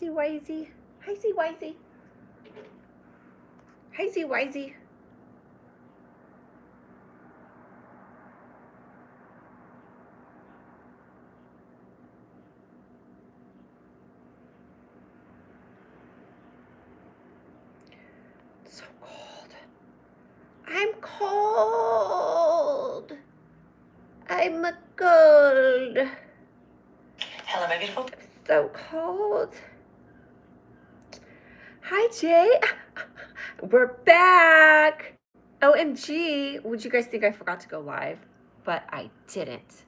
Wisey. Hi, Z Wisey. Hi, Z Wisey. It's so cold. I'm cold. I'm cold. Hello, my beautiful. So cold. Hi, Jay. We're back. OMG. Would you guys think I forgot to go live? But I didn't.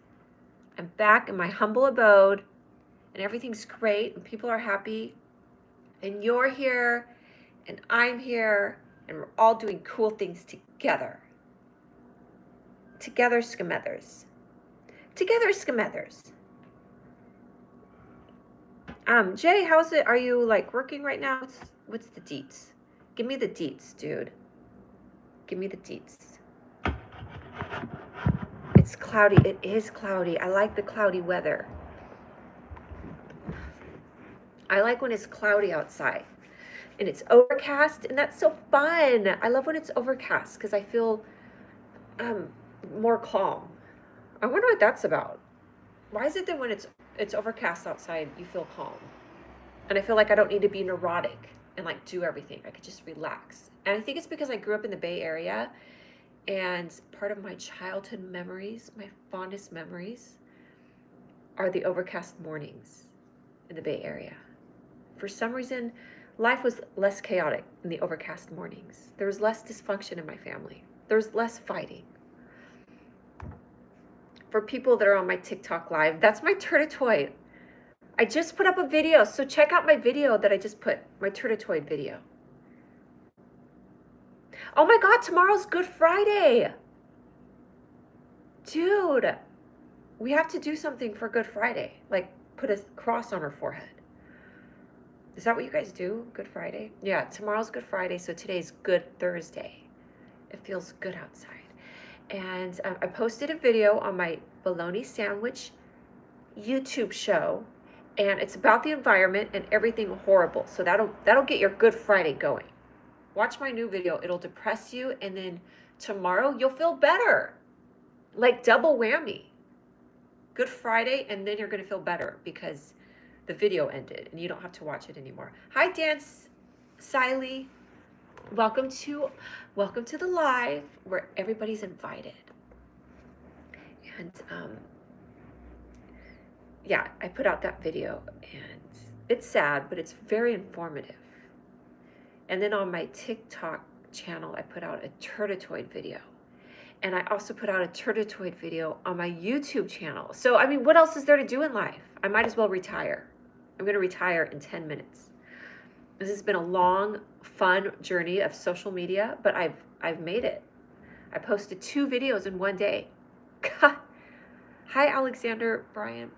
I'm back in my humble abode, and everything's great, and people are happy, and you're here, and I'm here, and we're all doing cool things together. Together, Skamethers. Together, Skamethers. Jay, how's it? Are you like working right now? What's the deets? Give me the deets, dude. Give me the deets. It's cloudy. It is cloudy. I like the cloudy weather. I like when it's cloudy outside and it's overcast, and that's so fun. I love when it's overcast because I feel more calm. I wonder what that's about. Why is it that when it's overcast outside, you feel calm? And I feel like I don't need to be neurotic and like do everything. I could just relax. And I think it's because I grew up in the Bay Area, and part of my childhood memories, my fondest memories, are the overcast mornings in the Bay Area. For some reason, life was less chaotic in the overcast mornings. There was less dysfunction in my family. There was less fighting. For people that are on my TikTok live, that's my Turtatoid. I just put up a video, so check out my video that I just put, my Turtatoid video. Oh my God, tomorrow's Good Friday. Dude, we have to do something for Good Friday, like put a cross on her forehead. Is that what you guys do, Good Friday? Yeah, tomorrow's Good Friday, so today's Good Thursday. It feels good outside. And I posted a video on my Bologna Sandwich YouTube show, and it's about the environment and everything horrible. So that'll get your Good Friday going. Watch my new video. It'll depress you, and then tomorrow you'll feel better. Like double whammy. Good Friday, and then you're going to feel better because the video ended and you don't have to watch it anymore. Hi, Dance Siley. Welcome to the live where everybody's invited. And yeah, I put out that video, and it's sad, but it's very informative. And then on my TikTok channel, I put out a Turtatoid video. And I also put out a Turtatoid video on my YouTube channel. So, I mean, what else is there to do in life? I might as well retire. I'm going to retire in 10 minutes. This has been a long, fun journey of social media, but I've made it. I posted 2 videos in one day. Hi, Alexander Brian.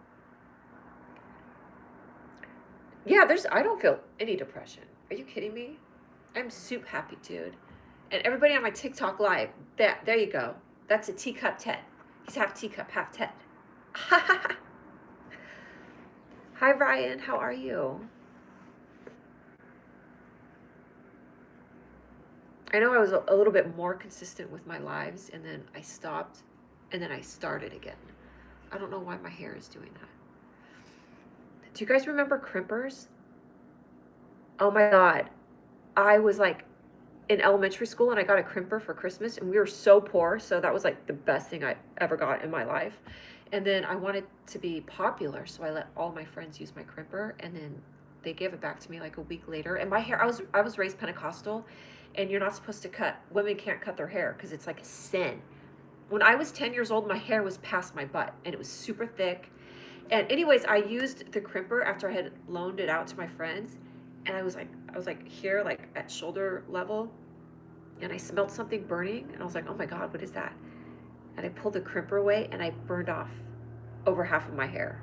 Yeah, I don't feel any depression. Are you kidding me? I'm soup happy, dude. And everybody on my TikTok live, there you go. That's a teacup Ted. He's half teacup, half Ted. Hi, Ryan. How are you? I know I was a little bit more consistent with my lives, and then I stopped, and then I started again. I don't know why my hair is doing that. Do you guys remember crimpers? Oh my God. I was like in elementary school, and I got a crimper for Christmas, and we were so poor, so that was like the best thing I ever got in my life. And then I wanted to be popular, so I let all my friends use my crimper, and then they gave it back to me like a week later. And my hair, I was raised Pentecostal, and you're not supposed to women can't cut their hair because it's like a sin. When I was 10 years old, my hair was past my butt, and it was super thick. And anyways, I used the crimper after I had loaned it out to my friends, and I was like here, like at shoulder level, and I smelled something burning, and I was like, oh my God, what is that? And I pulled the crimper away, and I burned off over half of my hair.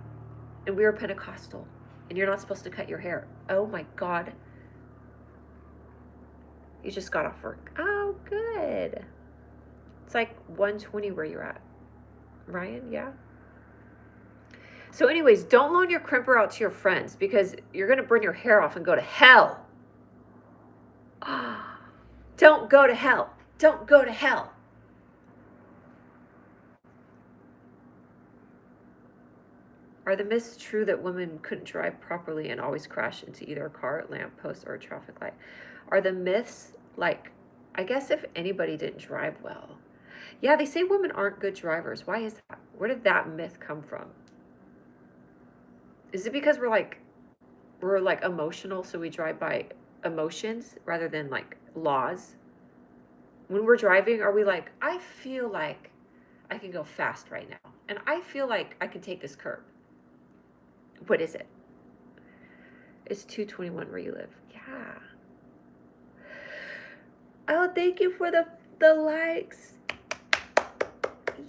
And we were Pentecostal, and you're not supposed to cut your hair. Oh my God. You just got off work. Oh, good. It's like 1:20 where you're at. Ryan, yeah? So anyways, don't loan your crimper out to your friends because you're going to burn your hair off and go to hell. Don't go to hell. Don't go to hell. Are the myths true that women couldn't drive properly and always crash into either a car, lamppost, or a traffic light? Are the myths like, I guess if anybody didn't drive well. Yeah, they say women aren't good drivers. Why is that? Where did that myth come from? Is it because we're like emotional, so we drive by emotions rather than like laws? When we're driving, are we like, I feel like I can go fast right now, and I feel like I can take this curb. What is it? It's 221 where you live. Yeah. Oh, thank you for the likes.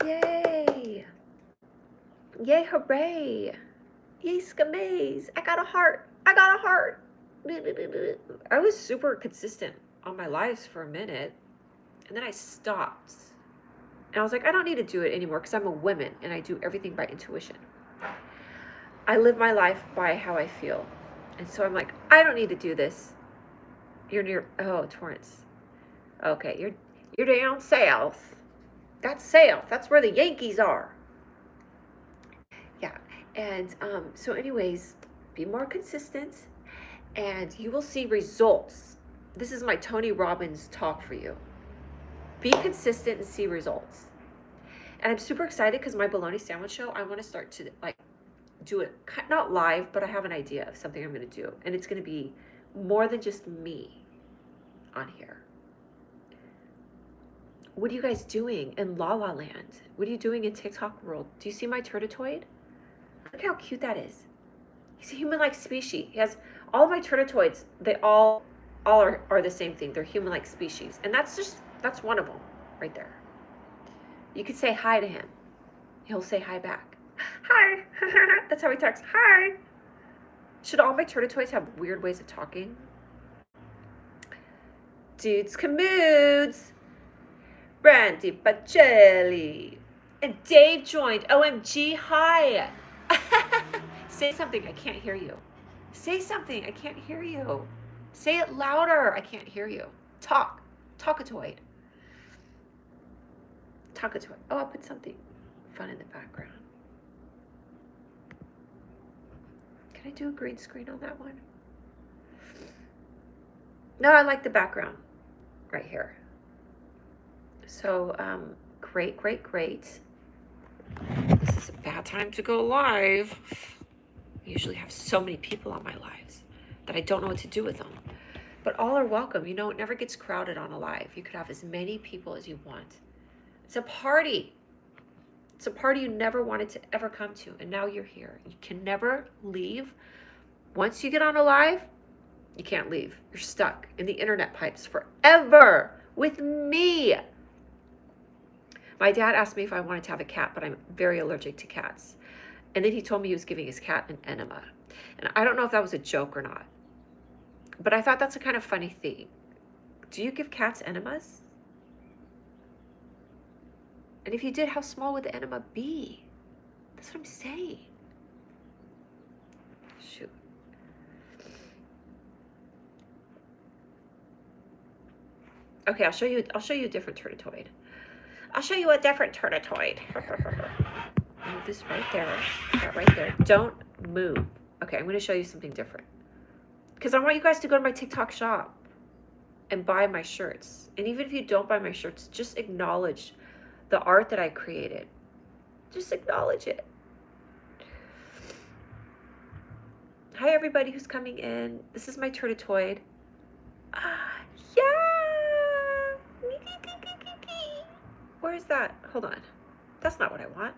Yay. Yay, hooray. Yay, skamaze. I got a heart. I got a heart. I was super consistent on my lives for a minute, and then I stopped. And I was like, I don't need to do it anymore because I'm a woman and I do everything by intuition. I live my life by how I feel. And so I'm like, I don't need to do this. You're near, oh, Torrance. Okay, you're down south. That's south. That's where the Yankees are. Yeah. And so anyways, be more consistent and you will see results. This is my Tony Robbins talk for you. Be consistent and see results. And I'm super excited because my Bologna Sandwich Show, I want to start to like do it, not live, but I have an idea of something I'm going to do. And it's going to be more than just me on here. What are you guys doing in La La Land? What are you doing in TikTok world? Do you see my turtitoid? Look how cute that is. He's a human-like species. He has all of my turtitoids. They all are the same thing. They're human-like species. And that's one of them right there. You could say hi to him. He'll say hi back. Hi. That's how he talks. Hi. Should all my turtitoids have weird ways of talking? Dudes Camoods. Brandy Pacelli. And Dave joined. OMG, hi. Say something. I can't hear you. Say something. I can't hear you. Say it louder. I can't hear you. Talk. Talkatoid. Talkatoid. Oh, I'll put something fun in the background. Can I do a green screen on that one? No, I like the background right here. So, great. This is a bad time to go live. I usually have so many people on my lives that I don't know what to do with them. But all are welcome. You know, it never gets crowded on a live. You could have as many people as you want. It's a party. It's a party you never wanted to ever come to. And now you're here. You can never leave. Once you get on a live, you can't leave. You're stuck in the internet pipes forever with me. My dad asked me if I wanted to have a cat, but I'm very allergic to cats. And then he told me he was giving his cat an enema. And I don't know if that was a joke or not. But I thought that's a kind of funny thing. Do you give cats enemas? And if you did, how small would the enema be? That's what I'm saying. Shoot. Okay, I'll show you a different turtitoid. I'll show you a different turtitoid. Move this right there. That right there. Don't move. Okay, I'm going to show you something different. Because I want you guys to go to my TikTok shop and buy my shirts. And even if you don't buy my shirts, just acknowledge the art that I created. Just acknowledge it. Hi, everybody who's coming in. This is my turtitoid. Yeah. Where is that? Hold on. That's not what I want.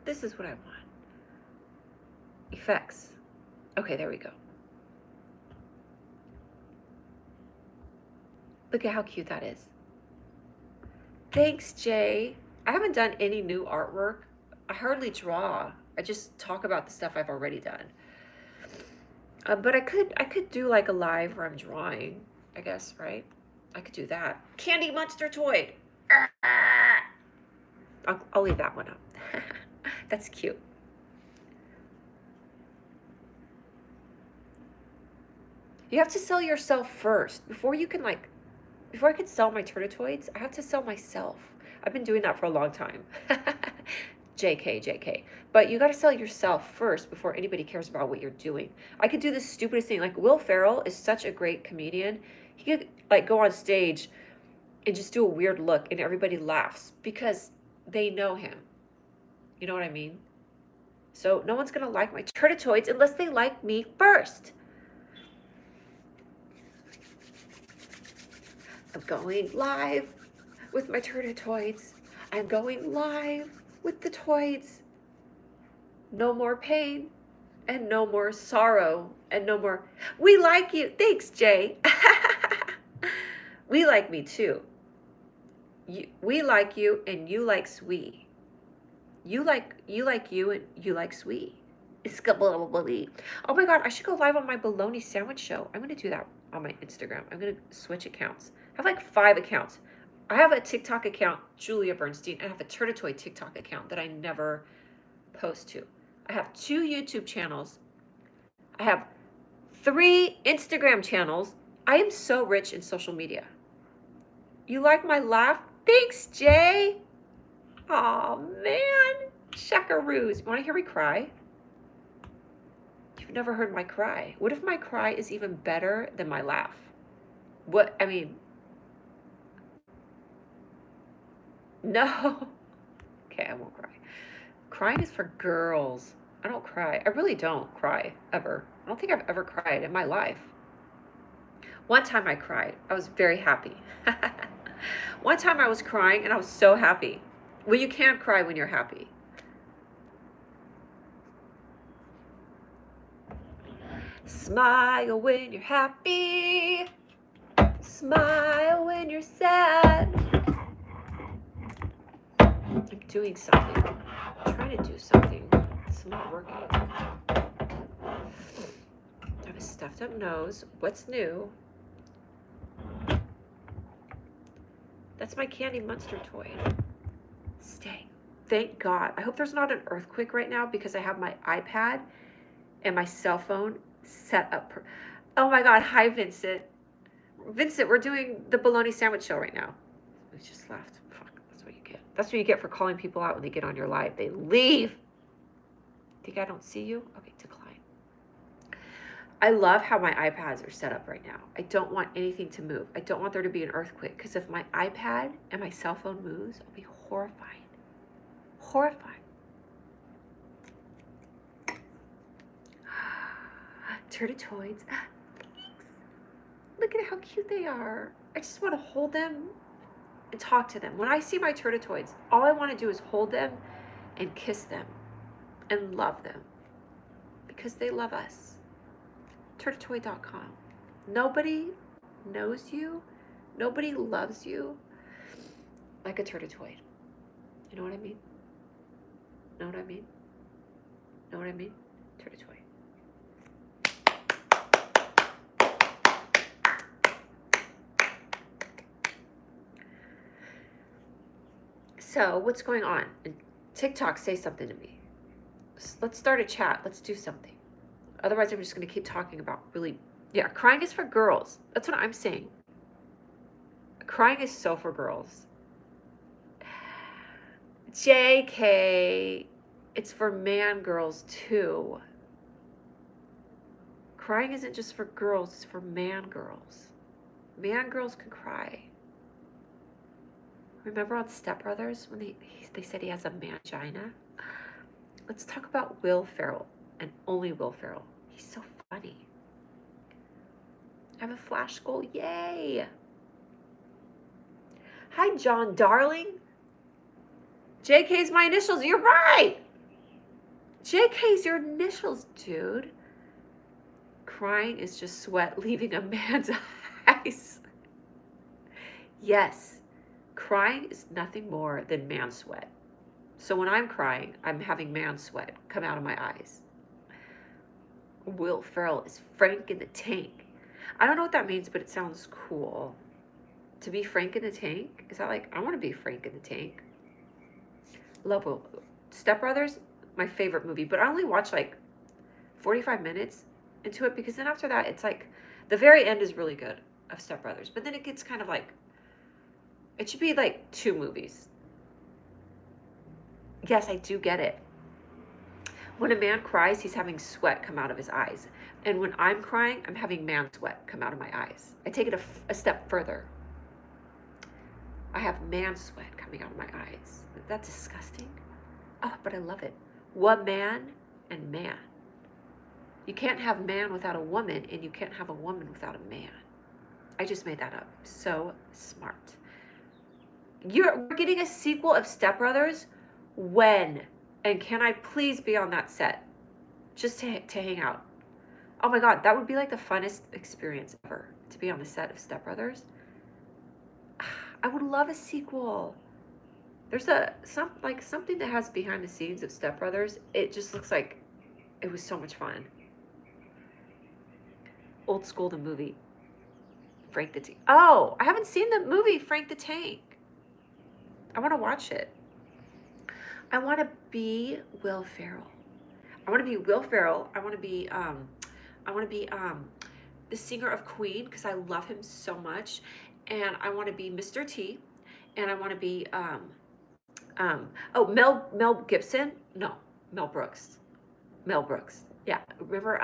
This is what I want. Effects. Okay, there we go. Look at how cute that is. Thanks, Jay. I haven't done any new artwork. I hardly draw. I just talk about the stuff I've already done. But I could do like a live where I'm drawing, I guess, right? I could do that. Candy Monster Toy. I'll leave that one up. That's cute. You have to sell yourself first. Before I could sell my Turdotoids, I have to sell myself. I've been doing that for a long time. JK. But you got to sell yourself first before anybody cares about what you're doing. I could do the stupidest thing. Like Will Ferrell is such a great comedian. He could like go on stage and just do a weird look and everybody laughs because they know him. You know what I mean? So no one's going to like my Turdotoids unless they like me first. I'm going live with my Turdotoids. I'm going live with the toids. No more pain and no more sorrow and no more. We like you. Thanks, Jay. We like me too. We like you and you like sweet. You like you and you like sweet. Oh my God, I should go live on my Bologna Sandwich Show. I'm going to do that on my Instagram. I'm going to switch accounts. I have like 5 accounts. I have a TikTok account, Julia Bernstein, and I have a Turdotoid TikTok account that I never post to. I have 2 YouTube channels. I have 3 Instagram channels. I am so rich in social media. You like my laugh? Thanks, Jay. Aw, man. Shakaroos. You want to hear me cry? You've never heard my cry. What if my cry is even better than my laugh? What? I mean, no. Okay, I won't cry. Crying is for girls. I don't cry. I really don't cry, ever. I don't think I've ever cried in my life. One time I cried. I was very happy. One time I was crying and I was so happy. Well, you can't cry when you're happy. Smile when you're happy. Smile when you're sad. I'm doing something. I'm trying to do something. It's not working. I have a stuffed up nose. What's new? That's my Candy Monster toy. Stay. Thank God. I hope there's not an earthquake right now because I have my iPad and my cell phone set up. Oh my God. Hi, Vincent. Vincent, we're doing the Bologna Sandwich Show right now. We just left. Fuck. That's what you get. That's what you get for calling people out when they get on your live. They leave. Think I don't see you? Okay, decline. I love how my iPads are set up right now. I don't want anything to move. I don't want there to be an earthquake because if my iPad and my cell phone moves, I'll be horrified. Horrified. Turdotoids. Look at how cute they are. I just want to hold them and talk to them. When I see my Turdotoids, all I want to do is hold them and kiss them and love them because they love us. Turdotoid.com. Nobody knows you. Nobody loves you like a Turdotoid. You know what I mean? Know what I mean? Know what I mean? Turdotoid. So what's going on? TikTok, say something to me. Let's start a chat. Let's do something. Otherwise, I'm just going to keep talking about really... Yeah, crying is for girls. That's what I'm saying. Crying is so for girls. JK, it's for man girls too. Crying isn't just for girls, it's for man girls. Man girls can cry. Remember on Step Brothers when they said he has a mangina? Let's talk about Will Ferrell and only Will Ferrell. He's so funny. I have a flash goal. Yay! Hi, John, darling. JK's my initials. You're right. JK's your initials, dude. Crying is just sweat leaving a man's eyes. Yes, crying is nothing more than man sweat. So when I'm crying, I'm having man sweat come out of my eyes. Will Ferrell is Frank in the Tank. I don't know what that means, but it sounds cool. To be Frank in the Tank? Is that like, I want to be Frank in the Tank. Love Will. Step Brothers, my favorite movie, but I only watch like 45 minutes into it because then after that, it's like The very end is really good of Step Brothers, but then it gets kind of like, it should be like 2 movies. Yes, I do get it. When a man cries, he's having sweat come out of his eyes. And when I'm crying, I'm having man sweat come out of my eyes. I take it a step further. I have man sweat coming out of my eyes. That's disgusting. Oh, but I love it. Woman and man. You can't have man without a woman, and you can't have a woman without a man. I just made that up. So smart. We're getting a sequel of Step Brothers. When? And can I please be on that set? Just to hang out. Oh my God, that would be like the funnest experience ever, to be on the set of Step Brothers. I would love a sequel. There's something that has behind the scenes of Step Brothers. It just looks like it was so much fun. Old School, the movie. Frank the Tank. Oh, I haven't seen the movie Frank the Tank. I want to watch it. I want to be Will Ferrell. I want to be Will Ferrell. I want to be the singer of Queen, because I love him so much. And I want to be Mr. T. And I want to be Mel Gibson. No, Mel Brooks. Mel Brooks. Yeah. Remember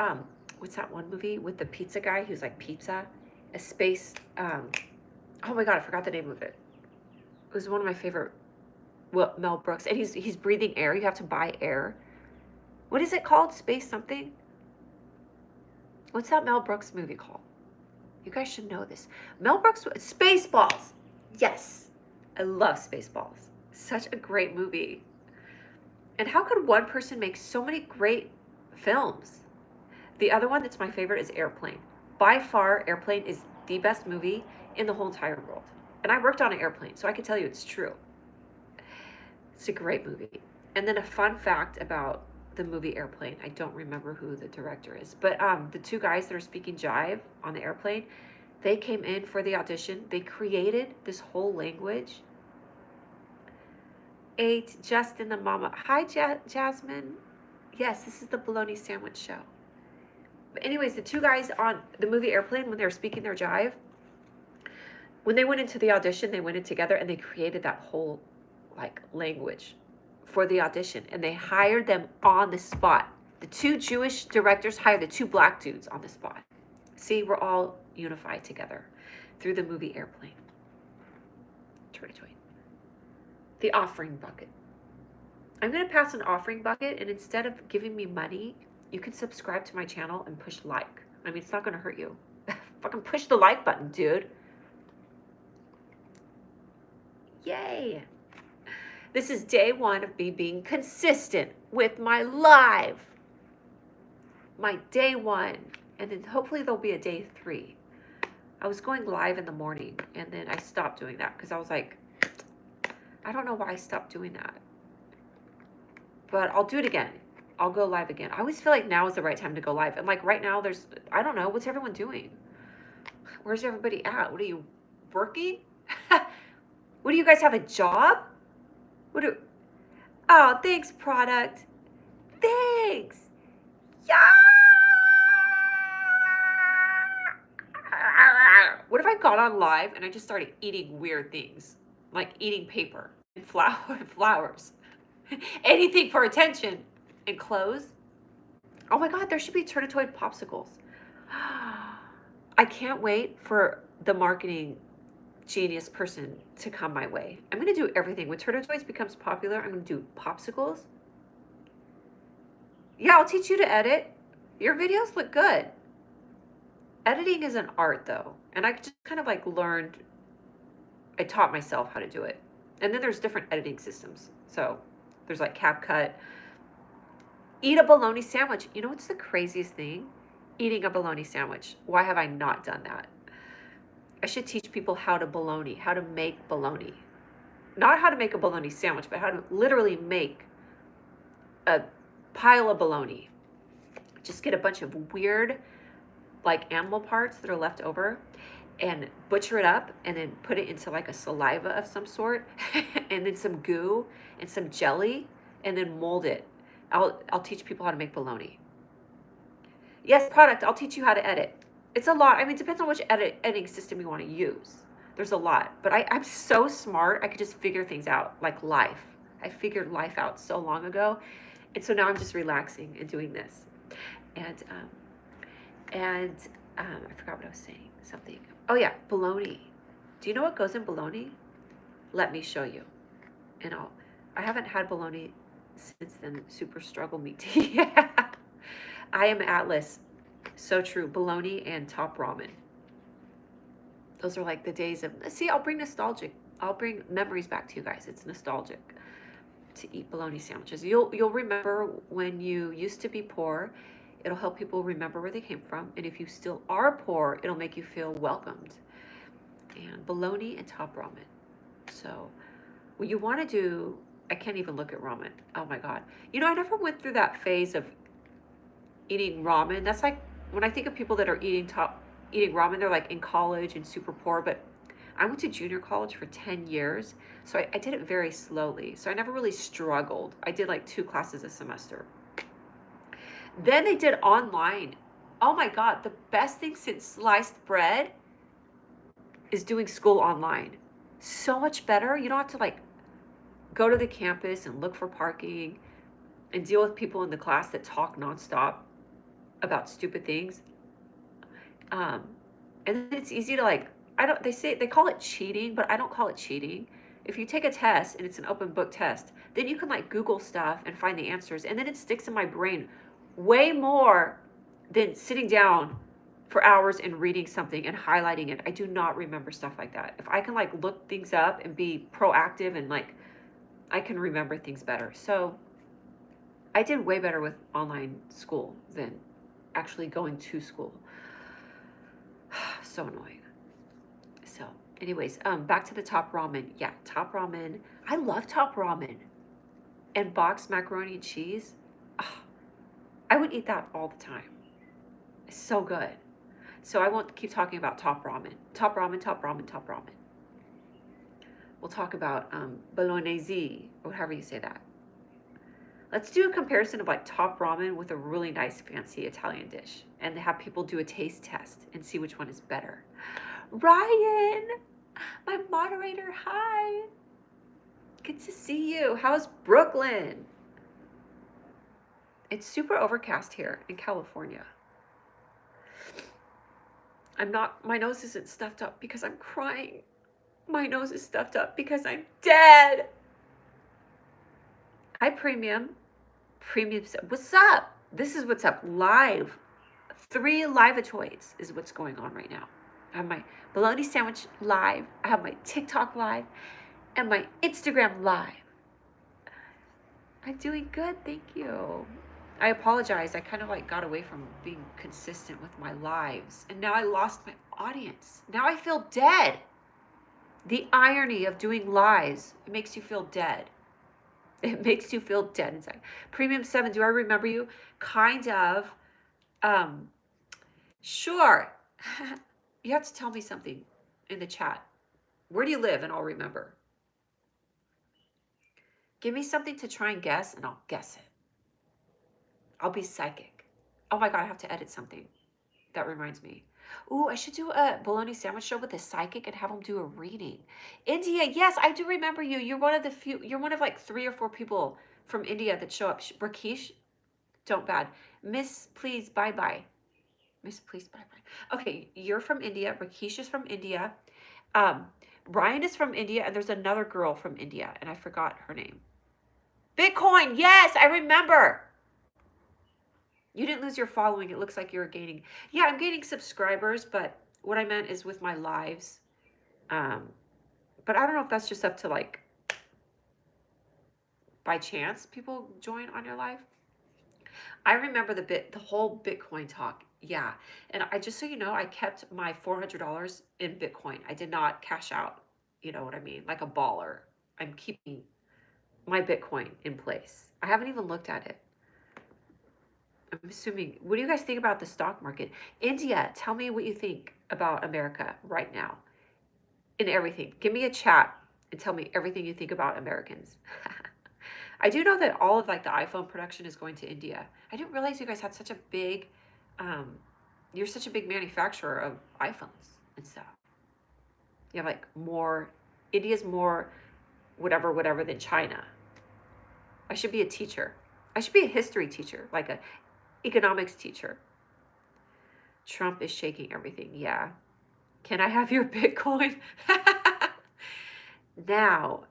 what's that one movie with the pizza guy who's like pizza? A space oh my God, I forgot the name of it. It was one of my favorite. Well, Mel Brooks, and he's breathing air. You have to buy air. What is it called? Space something? What's that Mel Brooks movie called? You guys should know this. Mel Brooks, Spaceballs. Yes, I love Spaceballs. Such a great movie. And how could one person make so many great films? The other one that's my favorite is Airplane. By far, Airplane is the best movie in the whole entire world. And I worked on an airplane, so I can tell you it's true. It's a great movie. And then a fun fact about the movie Airplane, I don't remember who the director is, but the 2 guys that are speaking jive on the airplane, they came in for the audition. They created this whole language. 8, Justin the mama. Hi, Jasmine. Yes, this is the Bologna Sandwich Show. But anyways, the 2 guys on the movie Airplane, when they were speaking their jive, when they went into the audition, they went in together and they created that whole language for the audition, and they hired them on the spot. The 2 Jewish directors hired the 2 black dudes on the spot. See, we're all unified together through the movie Airplane. The offering bucket. I'm going to pass an offering bucket, and instead of giving me money, you can subscribe to my channel and push like. I mean, it's not going to hurt you. Fucking push the like button, dude. Yay. This is day 1 of me being consistent with my live. My day 1. And then hopefully there'll be a day 3. I was going live in the morning, and then I stopped doing that because I was like, I don't know why I stopped doing that. But I'll do it again. I'll go live again. I always feel like now is the right time to go live. And right now I don't know, what's everyone doing? Where's everybody at? What are you, working? What do you guys have, a job? Oh, thanks, product. Thanks. Yeah. What if I got on live and I just started eating weird things, like eating paper and flowers, anything for attention, and clothes? Oh my God, there should be Turnitoid popsicles. I can't wait for the marketing genius person to come my way. I'm going to do everything. When Turnitoids becomes popular, I'm going to do popsicles. Yeah, I'll teach you to edit. Your videos look good. Editing is an art, though. And I just kind of learned, I taught myself how to do it. And then there's different editing systems. So there's CapCut. Eat a bologna sandwich. You know what's the craziest thing? Eating a bologna sandwich. Why have I not done that? I should teach people how to make bologna. Not how to make a bologna sandwich, but how to literally make a pile of bologna. Just get a bunch of weird, animal parts that are left over and butcher it up and then put it into a saliva of some sort and then some goo and some jelly and then mold it. I'll teach people how to make bologna. Yes, product, I'll teach you how to edit. It's a lot. I mean, it depends on which editing system you want to use. There's a lot, but I'm so smart. I could just figure things out, like life. I figured life out so long ago, and so now I'm just relaxing and doing this. And and I forgot what I was saying. Something. Oh yeah, bologna. Do you know what goes in bologna? Let me show you. And I haven't had bologna since then. Super struggle meat tea. Yeah. I am Atlas. So true. Bologna and top ramen. Those are like the days of, see, I'll bring memories back to you guys. It's nostalgic to eat bologna sandwiches. You'll remember when you used to be poor. It'll help people remember where they came from. And if you still are poor, it'll make you feel welcomed. And bologna and top ramen. So what you want to do, I can't even look at ramen. Oh my God. I never went through that phase of eating ramen. That's like when I think of people that are eating ramen, they're like in college and super poor, but I went to junior college for 10 years. So I did it very slowly. So I never really struggled. I did like 2 classes a semester. Then they did online. Oh my God, the best thing since sliced bread is doing school online. So much better. You don't have to like go to the campus and look for parking and deal with people in the class that talk nonstop about stupid things. And it's easy to like, they call it cheating, but I don't call it cheating. If you take a test and it's an open book test, then you can like Google stuff and find the answers. And then it sticks in my brain way more than sitting down for hours and reading something and highlighting it. I do not remember stuff like that. If I can like look things up and be proactive and like, I can remember things better. So I did way better with online school than actually going to school. So annoying. So anyways, back to the top ramen. Yeah, top ramen. I love top ramen. And boxed macaroni and cheese. I would eat that all the time. It's so good. So I won't keep talking about top ramen. Top ramen, top ramen, top ramen. We'll talk about bolognese, or however you say that. Let's do a comparison of like top ramen with a really nice fancy Italian dish and have people do a taste test and see which one is better. Ryan, my moderator, hi. Good to see you. How's Brooklyn? It's super overcast here in California. My nose isn't stuffed up because I'm crying. My nose is stuffed up because I'm dead. Hi, Premium. What's up? This is what's up live. 3 live-atoids is what's going on right now. I have my bologna sandwich live. I have my TikTok live and my Instagram live. I'm doing good, thank you. I apologize. I kind of like got away from being consistent with my lives, and now I lost my audience. Now I feel dead. The irony of doing lives, it makes you feel dead. It makes you feel dead inside. Premium 7, do I remember you? Kind of. Sure. You have to tell me something in the chat. Where do you live? And I'll remember. Give me something to try and guess, and I'll guess it. I'll be psychic. Oh my God, I have to edit something. That reminds me. Ooh, I should do a Bologna Sandwich Show with a psychic and have them do a reading. India, yes, I do remember you. You're one of like 3 or 4 people from India that show up. Rakesh, don't bad. Miss, please, bye-bye. Miss, please, bye-bye. Okay, you're from India. Rakesh is from India. Brian is from India, and there's another girl from India, and I forgot her name. Bitcoin, yes, I remember. You didn't lose your following. It looks like you're gaining. Yeah, I'm gaining subscribers, but what I meant is with my lives. But I don't know if that's just up to like, by chance, people join on your live. I remember the whole Bitcoin talk. Yeah. And I just so you know, I kept my $400 in Bitcoin. I did not cash out. You know what I mean? Like a baller. I'm keeping my Bitcoin in place. I haven't even looked at it. I'm assuming, what do you guys think about the stock market? India, tell me what you think about America right now in everything. Give me a chat and tell me everything you think about Americans. I do know that all of like the iPhone production is going to India. I didn't realize you guys had such a big You're such a big manufacturer of iPhones and stuff. You have like more, India's more whatever than China. I should be a teacher. I should be a history teacher, like a economics teacher. Trump is shaking everything. Yeah. Can I have your Bitcoin? Now,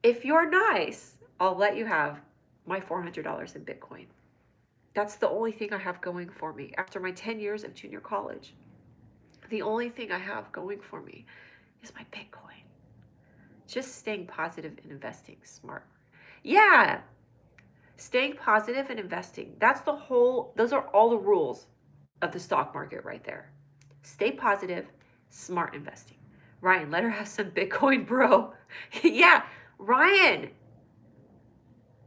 if you're nice, I'll let you have my $400 in Bitcoin. That's the only thing I have going for me after my 10 years of junior college. The only thing I have going for me is my Bitcoin. Just staying positive and investing smart. Yeah, staying positive and investing. Those are all the rules of the stock market right there. Stay positive, smart investing. Ryan, let her have some Bitcoin, bro. Yeah, Ryan,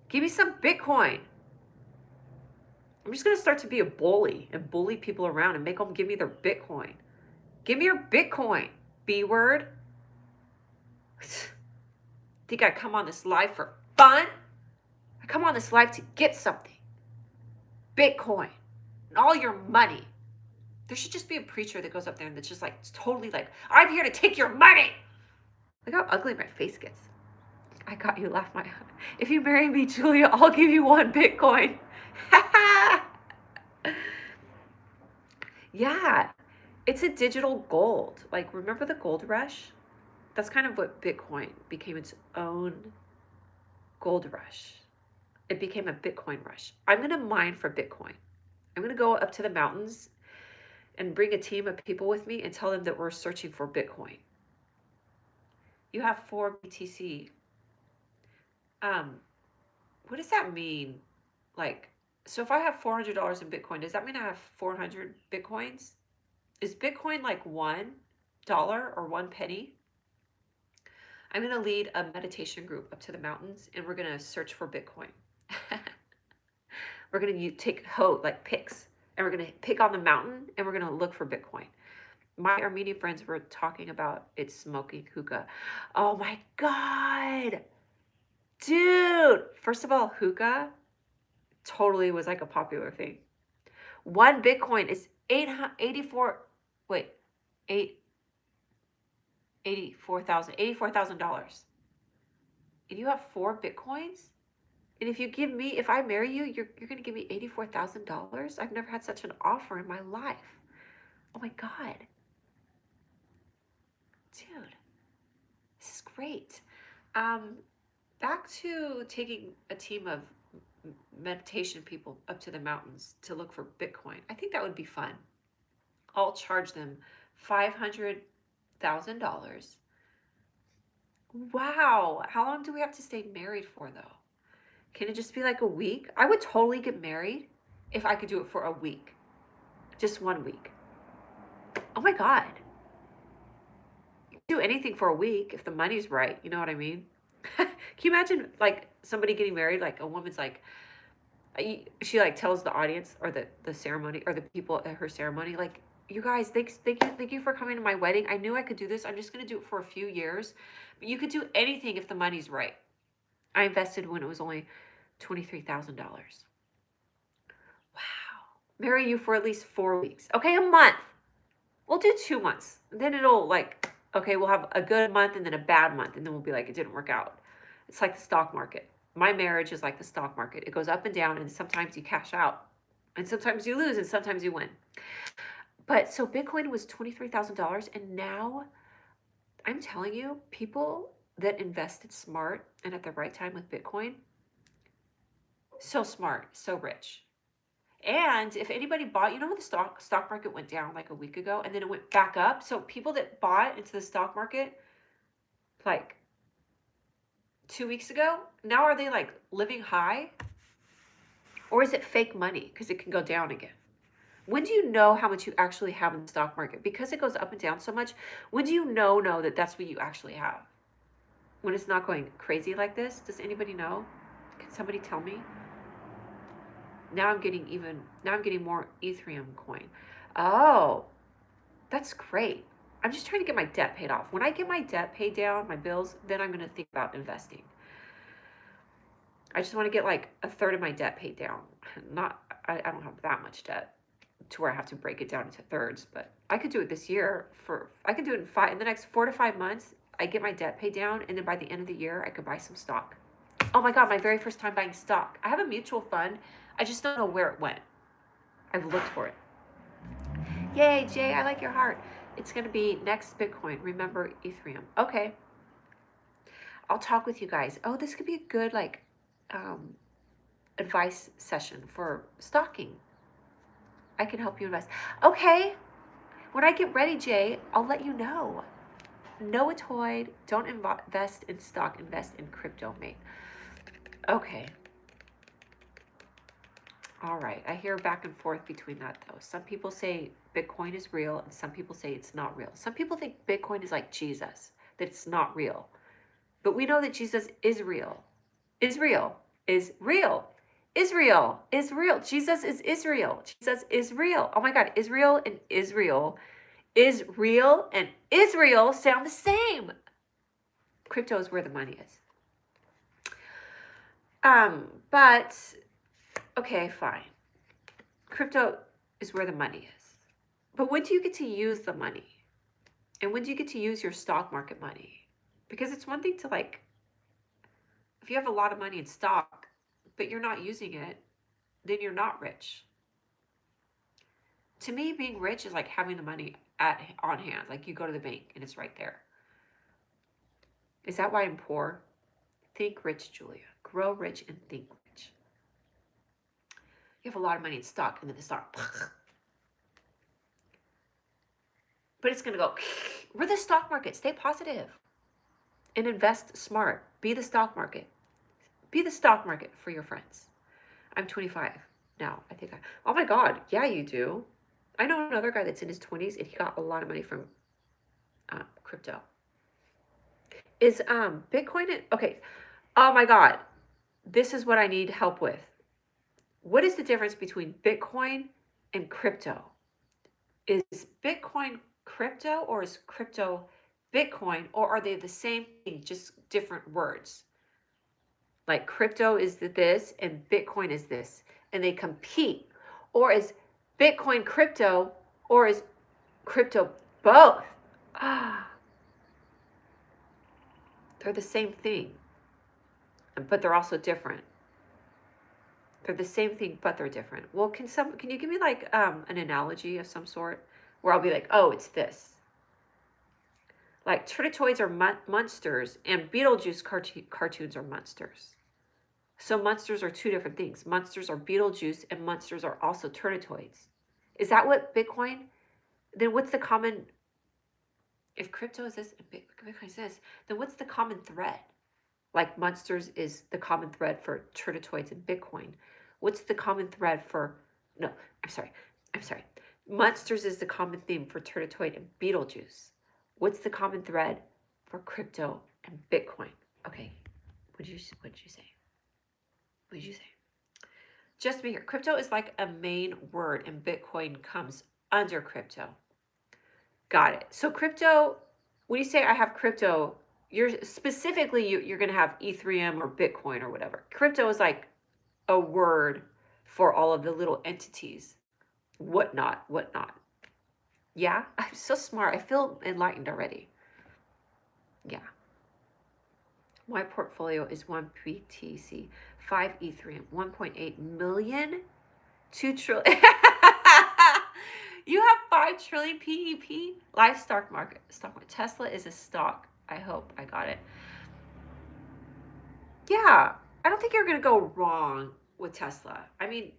give me some Bitcoin. I'm just going to start to be a bully and bully people around and make them give me their Bitcoin. Give me your Bitcoin, B word. Think I come on this live for fun? I come on this live to get something. Bitcoin and all your money. There should just be a preacher that goes up there and that's just like totally like, I'm here to take your money. Look how ugly my face gets. I got you, laugh my. If you marry me, Julia, I'll give you 1 Bitcoin. Yeah, it's a digital gold. Like, remember the gold rush? That's kind of what Bitcoin became, its own gold rush. It became a Bitcoin rush. I'm going to mine for Bitcoin. I'm going to go up to the mountains and bring a team of people with me and tell them that we're searching for Bitcoin. You have 4 BTC. What does that mean? Like, so if I have $400 in Bitcoin, does that mean I have 400 Bitcoins? Is Bitcoin like $1 or 1 penny? I'm going to lead a meditation group up to the mountains and we're going to search for Bitcoin. We're going to take picks, and we're going to pick on the mountain and we're going to look for Bitcoin. My Armenian friends were talking about it smoking hookah. Oh my God. Dude. First of all, hookah totally was like a popular thing. 1 Bitcoin is $84,000. And you have 4 Bitcoins? And if I marry you, you're going to give me $84,000? I've never had such an offer in my life. Oh my God. Dude, this is great. Back to taking a team of meditation people up to the mountains to look for Bitcoin. I think that would be fun. I'll charge them $500,000. Wow. How long do we have to stay married for, though? Can it just be like a week? I would totally get married if I could do it for a week. Just 1 week. Oh my God. You can do anything for a week if the money's right. You know what I mean? Can you imagine like somebody getting married? Like a woman's like, she like tells the audience or the ceremony or the people at her ceremony, like, you guys, thank you for coming to my wedding. I knew I could do this. I'm just going to do it for a few years. But you could do anything if the money's right. I invested when it was only $23,000. Wow. Marry you for at least 4 weeks. Okay, a month. We'll do 2 months. Then it'll like, okay, we'll have a good month and then a bad month. And then we'll be like, it didn't work out. It's like the stock market. My marriage is like the stock market. It goes up and down, and sometimes you cash out. And sometimes you lose, and sometimes you win. But so Bitcoin was $23,000. And now I'm telling you, people that invested smart and at the right time with Bitcoin, so smart, so rich. And if anybody bought, you know when the stock market went down like a week ago and then it went back up? So people that bought into the stock market like 2 weeks ago, now are they like living high? Or is it fake money because it can go down again? When do you know how much you actually have in the stock market? Because it goes up and down so much, when do you know that that's what you actually have? When it's not going crazy like this? Does anybody know? Can somebody tell me? Now I'm getting more Ethereum coin. Oh, that's great. I'm just trying to get my debt paid off. When I get my debt paid down, my bills, then I'm going to think about investing. I just want to get like a third of my debt paid down. I don't have that much debt. to where I have to break it down into thirds, but I could do it this year I could do it in the next 4 to 5 months. I get my debt paid down, and then by the end of the year, I could buy some stock. Oh my God, my very first time buying stock. I have a mutual fund. I just don't know where it went. I've looked for it. Yay, Jay, I like your heart. It's going to be next Bitcoin. Remember Ethereum. Okay. I'll talk with you guys. Oh, this could be a good advice session for stocking. I can help you invest. Okay. When I get ready, Jay, I'll let you know. Noatoid, don't invest in stock, invest in crypto, mate. Okay. All right. I hear back and forth between that, though. Some people say Bitcoin is real, and some people say it's not real. Some people think Bitcoin is like Jesus, that it's not real. But we know that Jesus is real. Israel is real. Israel is real. Jesus is Israel. Jesus is real. Oh my God. Israel and Israel is real, and Israel sound the same. Crypto is where the money is. But okay, fine. Crypto is where the money is. But when do you get to use the money? And when do you get to use your stock market money? Because it's one thing to if you have a lot of money in stock, but you're not using it, then you're not rich. To me, being rich is like having the money on hand. Like you go to the bank and it's right there. Is that why I'm poor? Think rich, Julia. Grow rich and think rich. You have a lot of money in stock, and then the stock, but it's going to go. We're the stock market. Stay positive and invest smart. Be the stock market. Be the stock market for your friends. I'm 25 now. Oh my God. Yeah, you do. I know another guy that's in his 20s, and he got a lot of money from crypto. Is Bitcoin? Okay. Oh my God. This is what I need help with. What is the difference between Bitcoin and crypto? Is Bitcoin crypto, or is crypto Bitcoin, or are they the same thing, just different words? Like crypto is this and Bitcoin is this, and they compete. Or is Bitcoin crypto, or is crypto both? They're the same thing, but they're also different. They're the same thing, but they're different. Well, can you give me like an analogy of some sort where I'll be like, oh, it's this. Like Turtoids are monsters, and Beetlejuice cartoons are monsters. So monsters are two different things. Monsters are Beetlejuice, and monsters are also Turtoids. Is that what Bitcoin? Then what's the common? If crypto is this and Bitcoin is this, then what's the common thread? Like monsters is the common thread for Turtoids and Bitcoin. What's the common thread for? No, I'm sorry. Monsters is the common theme for Turtoid and Beetlejuice. What's the common thread for crypto and Bitcoin? Okay, what'd you say? What did you say? Just be here. Crypto is like a main word, and Bitcoin comes under crypto. Got it. So crypto, when you say I have crypto, you're going to have Ethereum or Bitcoin or whatever. Crypto is like a word for all of the little entities. Whatnot. Yeah, I'm so smart. I feel enlightened already. Yeah. My portfolio is 1 BTC, 5 Ethereum, 1.8 million, 2 trillion. You have 5 trillion PEP? Live stock market. Tesla is a stock. I hope I got it. Yeah, I don't think you're going to go wrong with Tesla. I mean,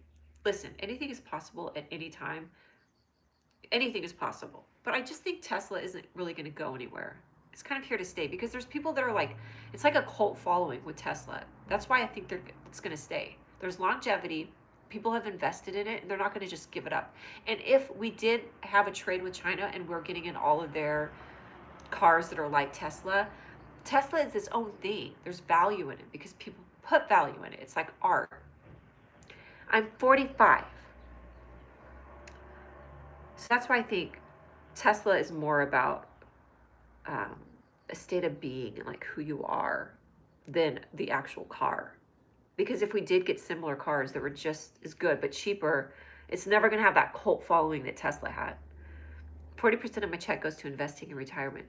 listen, anything is possible at any time. Anything is possible. But I just think Tesla isn't really going to go anywhere. It's kind of here to stay, because there's people that are like, it's like a cult following with Tesla. That's why I think it's going to stay. There's longevity. People have invested in it, and they're not going to just give it up. And if we did have a trade with China and we're getting in all of their cars that are like Tesla is its own thing. There's value in it because people put value in it. It's like art. I'm 45. So that's why I think Tesla is more about a state of being, like who you are, than the actual car. Because if we did get similar cars that were just as good but cheaper, It's never going to have that cult following that Tesla had. 40% of my check goes to investing in retirement.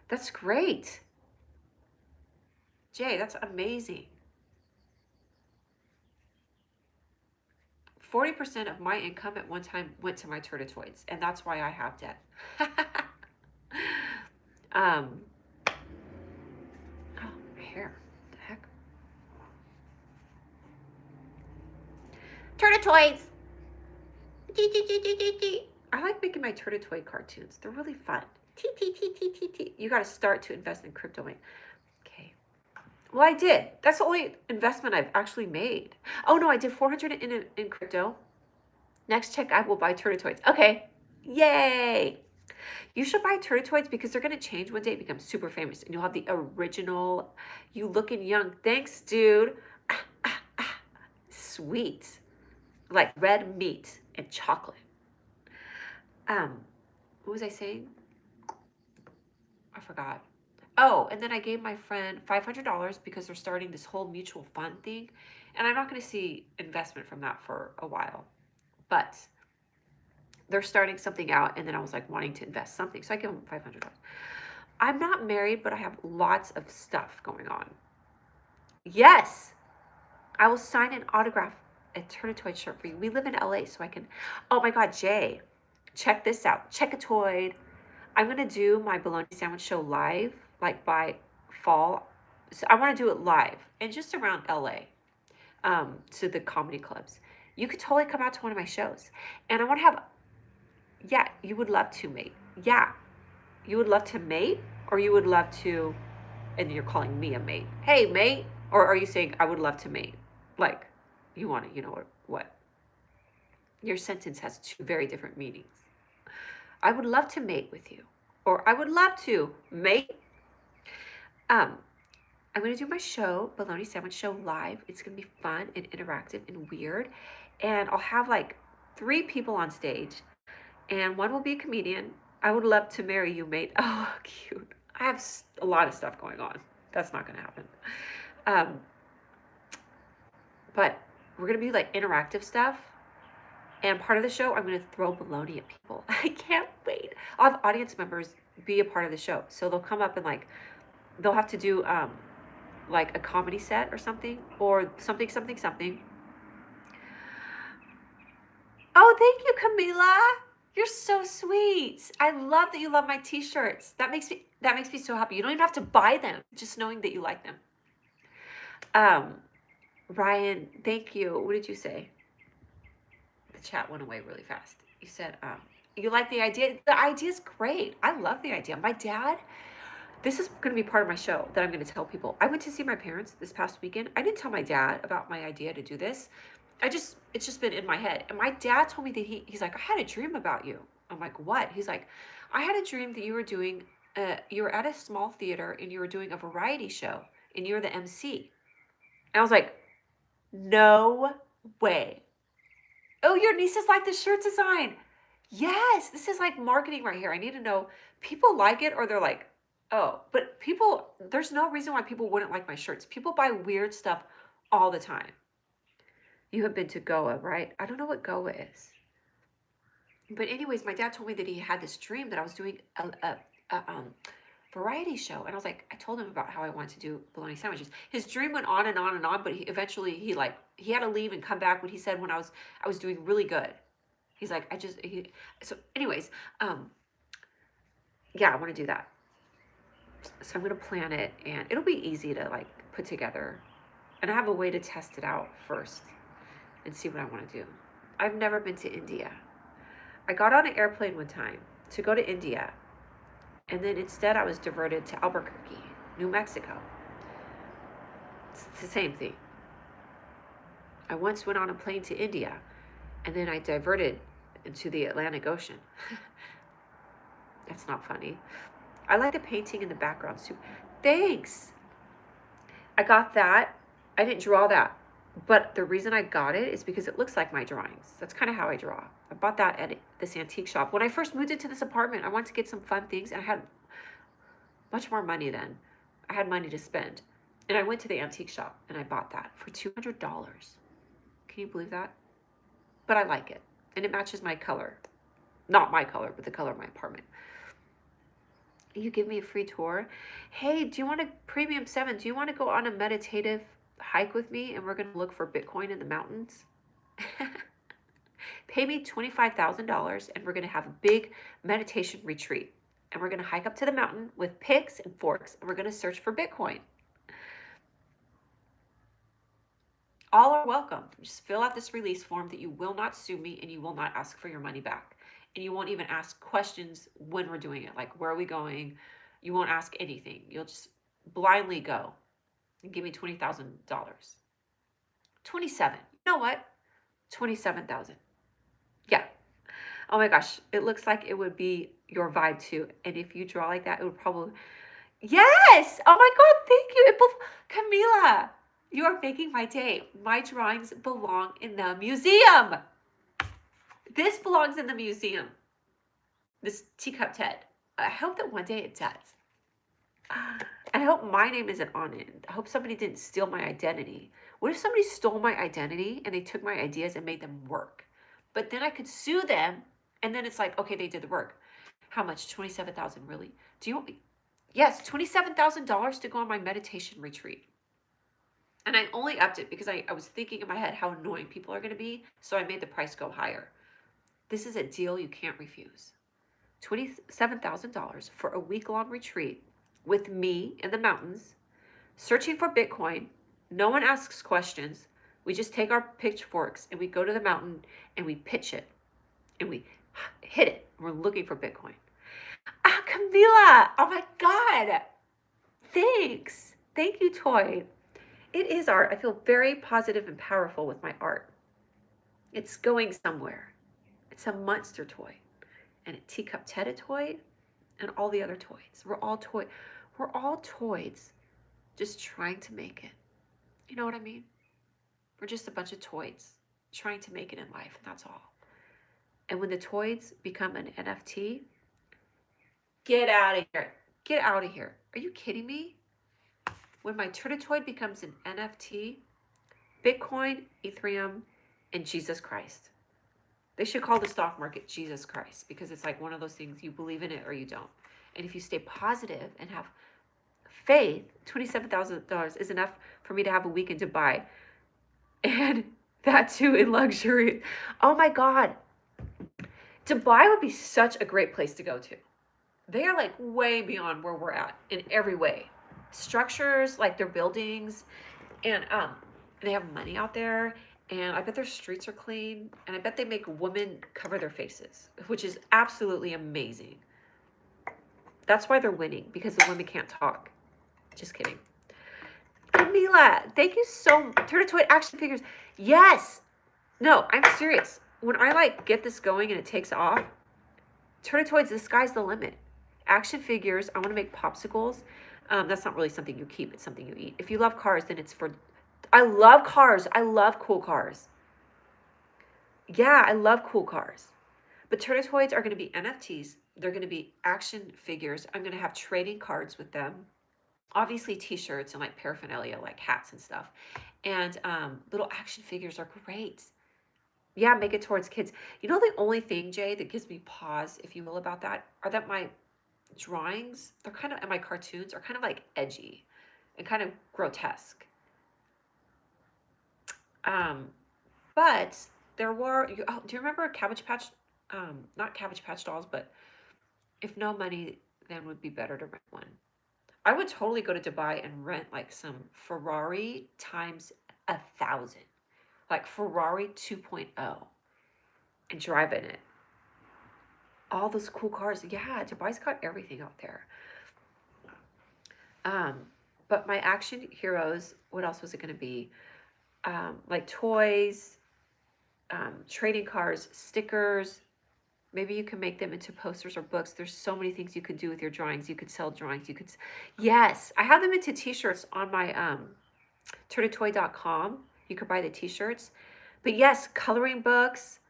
That's great. Jay, that's amazing. 40% of my income at one time went to my Turtitoids, and that's why I have debt. Oh, my hair. What the heck? Turtitoids! I like making my Turtitoid cartoons. They're really fun. You got to start to invest in crypto. Okay. Well, I did. That's the only investment I've actually made. Oh, no, I did 400 in crypto. Next check, I will buy Turtitoids. Okay. Yay. You should buy Turtitoids because they're going to change one day and become super famous. And you'll have the original, you looking young. Thanks, dude. Sweet. Like red meat and chocolate. What was I saying? I forgot. Oh, and then I gave my friend $500 because they're starting this whole mutual fund thing. And I'm not going to see investment from that for a while. But they're starting something out, and then I was like wanting to invest something. So I give them $500. I'm not married, but I have lots of stuff going on. Yes, I will sign an autograph, a Turtitoid shirt for you. We live in LA, so I can. Oh my God, Jay, check this out. Checkatoid. I'm going to do my Bologna Sandwich Show live, like by fall. So I want to do it live and just around LA, to the comedy clubs. You could totally come out to one of my shows. And I want to have, yeah, you would love to, mate. Yeah, you would love to mate, or you would love to, and you're calling me a mate. Hey, mate. Or are you saying I would love to mate? Like, you want to, you know what? Your sentence has two very different meanings. I would love to mate with you. Or I would love to mate. I'm going to do my show, Bologna Sandwich Show live. It's going to be fun and interactive and weird. And I'll have like 3 people on stage. And one will be a comedian. I would love to marry you, mate. Oh, cute. I have a lot of stuff going on. That's not going to happen. But we're going to be like interactive stuff. And part of the show, I'm going to throw bologna at people. I can't wait. I'll have audience members be a part of the show. So they'll come up and like, they'll have to do like a comedy set or something. Or something. Oh, thank you, Camila. You're so sweet. I love that you love my t-shirts. That makes me so happy. You don't even have to buy them, just knowing that you like them. Ryan, thank you. What did you say? The chat went away really fast. You said, you like the idea? The idea is great. I love the idea. My dad, this is going to be part of my show that I'm going to tell people. I went to see my parents this past weekend. I didn't tell my dad about my idea to do this. It's just been in my head. And my dad told me that he's like, I had a dream about you. I'm like, what? He's like, I had a dream that you were doing, you were at a small theater and you were doing a variety show and you were the MC. And I was like, no way. Oh, your nieces like the shirt design. Yes, this is like marketing right here. I need to know, people like it or they're like, oh, but people, there's no reason why people wouldn't like my shirts. People buy weird stuff all the time. You have been to Goa, right? I don't know what Goa is. But anyways, my dad told me that he had this dream that I was doing a variety show. And I was like, I told him about how I wanted to do bologna sandwiches. His dream went on and on and on, but he had to leave and come back when he said when I was doing really good. He's like, so anyways, yeah, I want to do that. So I'm going to plan it and it'll be easy to like put together. And I have a way to test it out first and see what I want to do. I've never been to India. I got on an airplane one time to go to India. And then instead I was diverted to Albuquerque, New Mexico. It's the same thing. I once went on a plane to India and then I diverted into the Atlantic Ocean. That's not funny. I like the painting in the background too. Thanks. I got that. I didn't draw that. But the reason I got it is because it looks like my drawings. That's kind of how I draw. I bought that at this antique shop. When I first moved into this apartment, I wanted to get some fun things. And I had much more money then. I had money to spend. And I went to the antique shop and I bought that for $200. Can you believe that? But I like it. and it matches my color. Not my color, but the color of my apartment. You give me a free tour. Hey, do you want a premium 7? Do you want to go on a meditative hike with me and we're going to look for Bitcoin in the mountains? Pay me $25,000 and we're going to have a big meditation retreat. And we're going to hike up to the mountain with picks and forks and we're going to search for Bitcoin. All are welcome. Just fill out this release form that you will not sue me and you will not ask for your money back. And you won't even ask questions when we're doing it. Like, where are we going? You won't ask anything. You'll just blindly go and give me $20,000. 27. You know what? 27,000. Yeah. Oh my gosh. It looks like it would be your vibe too. And if you draw like that, it would probably... Yes! Oh my God, thank you. Camila, you are making my day. My drawings belong in the museum. This belongs in the museum. This teacup Ted. I hope that one day it does. I hope my name isn't on it. I hope somebody didn't steal my identity. What if somebody stole my identity and they took my ideas and made them work? But then I could sue them and then it's like, okay, they did the work. How much? $27,000, really? Do you want me? Yes, $27,000 to go on my meditation retreat. And I only upped it because I was thinking in my head how annoying people are going to be. So I made the price go higher. This is a deal you can't refuse. $27,000 for a week-long retreat with me in the mountains, searching for Bitcoin. No one asks questions. We just take our pitchforks and we go to the mountain and we pitch it and we hit it. We're looking for Bitcoin. Ah, Camila, oh my God. Thanks. Thank you, Toy. It is art. I feel very positive and powerful with my art. It's going somewhere. It's a monster toy and a teacup Teddy toy and all the other toys. We're all toys just trying to make it. You know what I mean? We're just a bunch of toys trying to make it in life, and that's all. And when the toys become an NFT, get out of here. Get out of here. Are you kidding me? When my Turtitoid becomes an NFT, Bitcoin, Ethereum, and Jesus Christ. They should call the stock market Jesus Christ because it's like one of those things, you believe in it or you don't. And if you stay positive and have faith, $27,000 is enough for me to have a week in Dubai. And that too in luxury. Oh my God. Dubai would be such a great place to go to. They are like way beyond where we're at in every way. Structures, like their buildings, and they have money out there, and I bet their streets are clean, and I bet they make women cover their faces, which is absolutely amazing. That's why they're winning, because the women can't talk. Just kidding. Camila, thank you so much. Turtitoid action figures. Yes. No, I'm serious. When I like get this going and it takes off, Turtitoids, the sky's the limit. Action figures. I want to make popsicles. That's not really something you keep. It's something you eat. If you love cars, then it's for... I love cars. I love cool cars. Yeah, I love cool cars. But Turtitoids are going to be NFTs. They're going to be action figures. I'm going to have trading cards with them. Obviously t-shirts and like paraphernalia, like hats and stuff. And little action figures are great. Yeah, make it towards kids. You know, the only thing, Jay, that gives me pause, if you will, about that, are that my drawings, they're kind of, and my cartoons are kind of like edgy and kind of grotesque. But there were, do you remember Cabbage Patch, not Cabbage Patch dolls, but if no money, then would be better to rent one. I would totally go to Dubai and rent like some Ferrari times 1,000, like Ferrari 2.0 and drive in it. All those cool cars. Yeah, Dubai's got everything out there. But my action heroes, what else was it going to be? Like toys, trading cards, stickers. Maybe you can make them into posters or books. There's so many things you could do with your drawings. You could sell drawings. You could, yes, I have them into t-shirts on my turtitoy.com. You could buy the t-shirts. But yes, coloring books,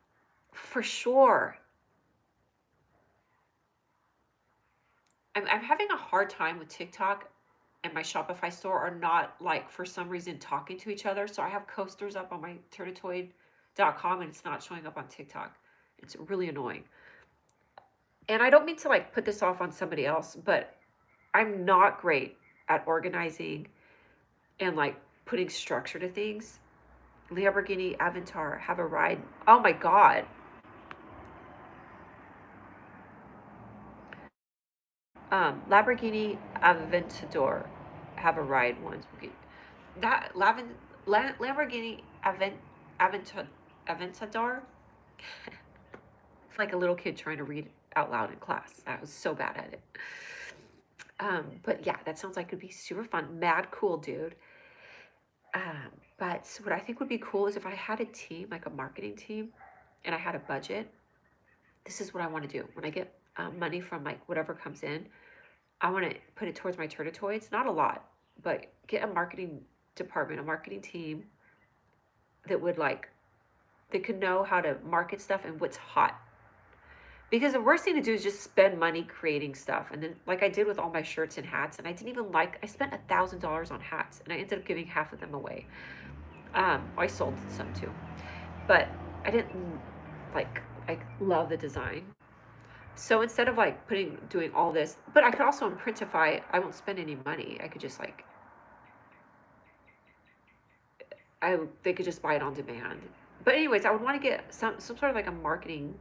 for sure. I'm having a hard time with TikTok and my Shopify store are not like, for some reason, talking to each other. So I have coasters up on my turtitoy.com and it's not showing up on TikTok. It's really annoying. And I don't mean to like put this off on somebody else, but I'm not great at organizing and like putting structure to things. Lamborghini Aventador, have a ride. Oh my God. Lamborghini Aventador, have a ride once. That Lamborghini Aventador. It's like a little kid trying to read out loud in class. I was so bad at it. But yeah, that sounds like it'd be super fun. Mad cool, dude. But what I think would be cool is if I had a team, like a marketing team, and I had a budget. This is what I want to do. When I get money from like whatever comes in, I want to put it towards my Turtitoids. Not a lot, but get a marketing department, a marketing team that would like, they could know how to market stuff and what's hot. Because the worst thing to do is just spend money creating stuff. And then like I did with all my shirts and hats, and I didn't even like, I spent $1,000 on hats and I ended up giving half of them away. I sold some too, but I didn't like, I love the design. So instead of like doing all this, but I could also printify, I won't spend any money. I could just like, they could just buy it on demand. But anyways, I would want to get some sort of like a marketing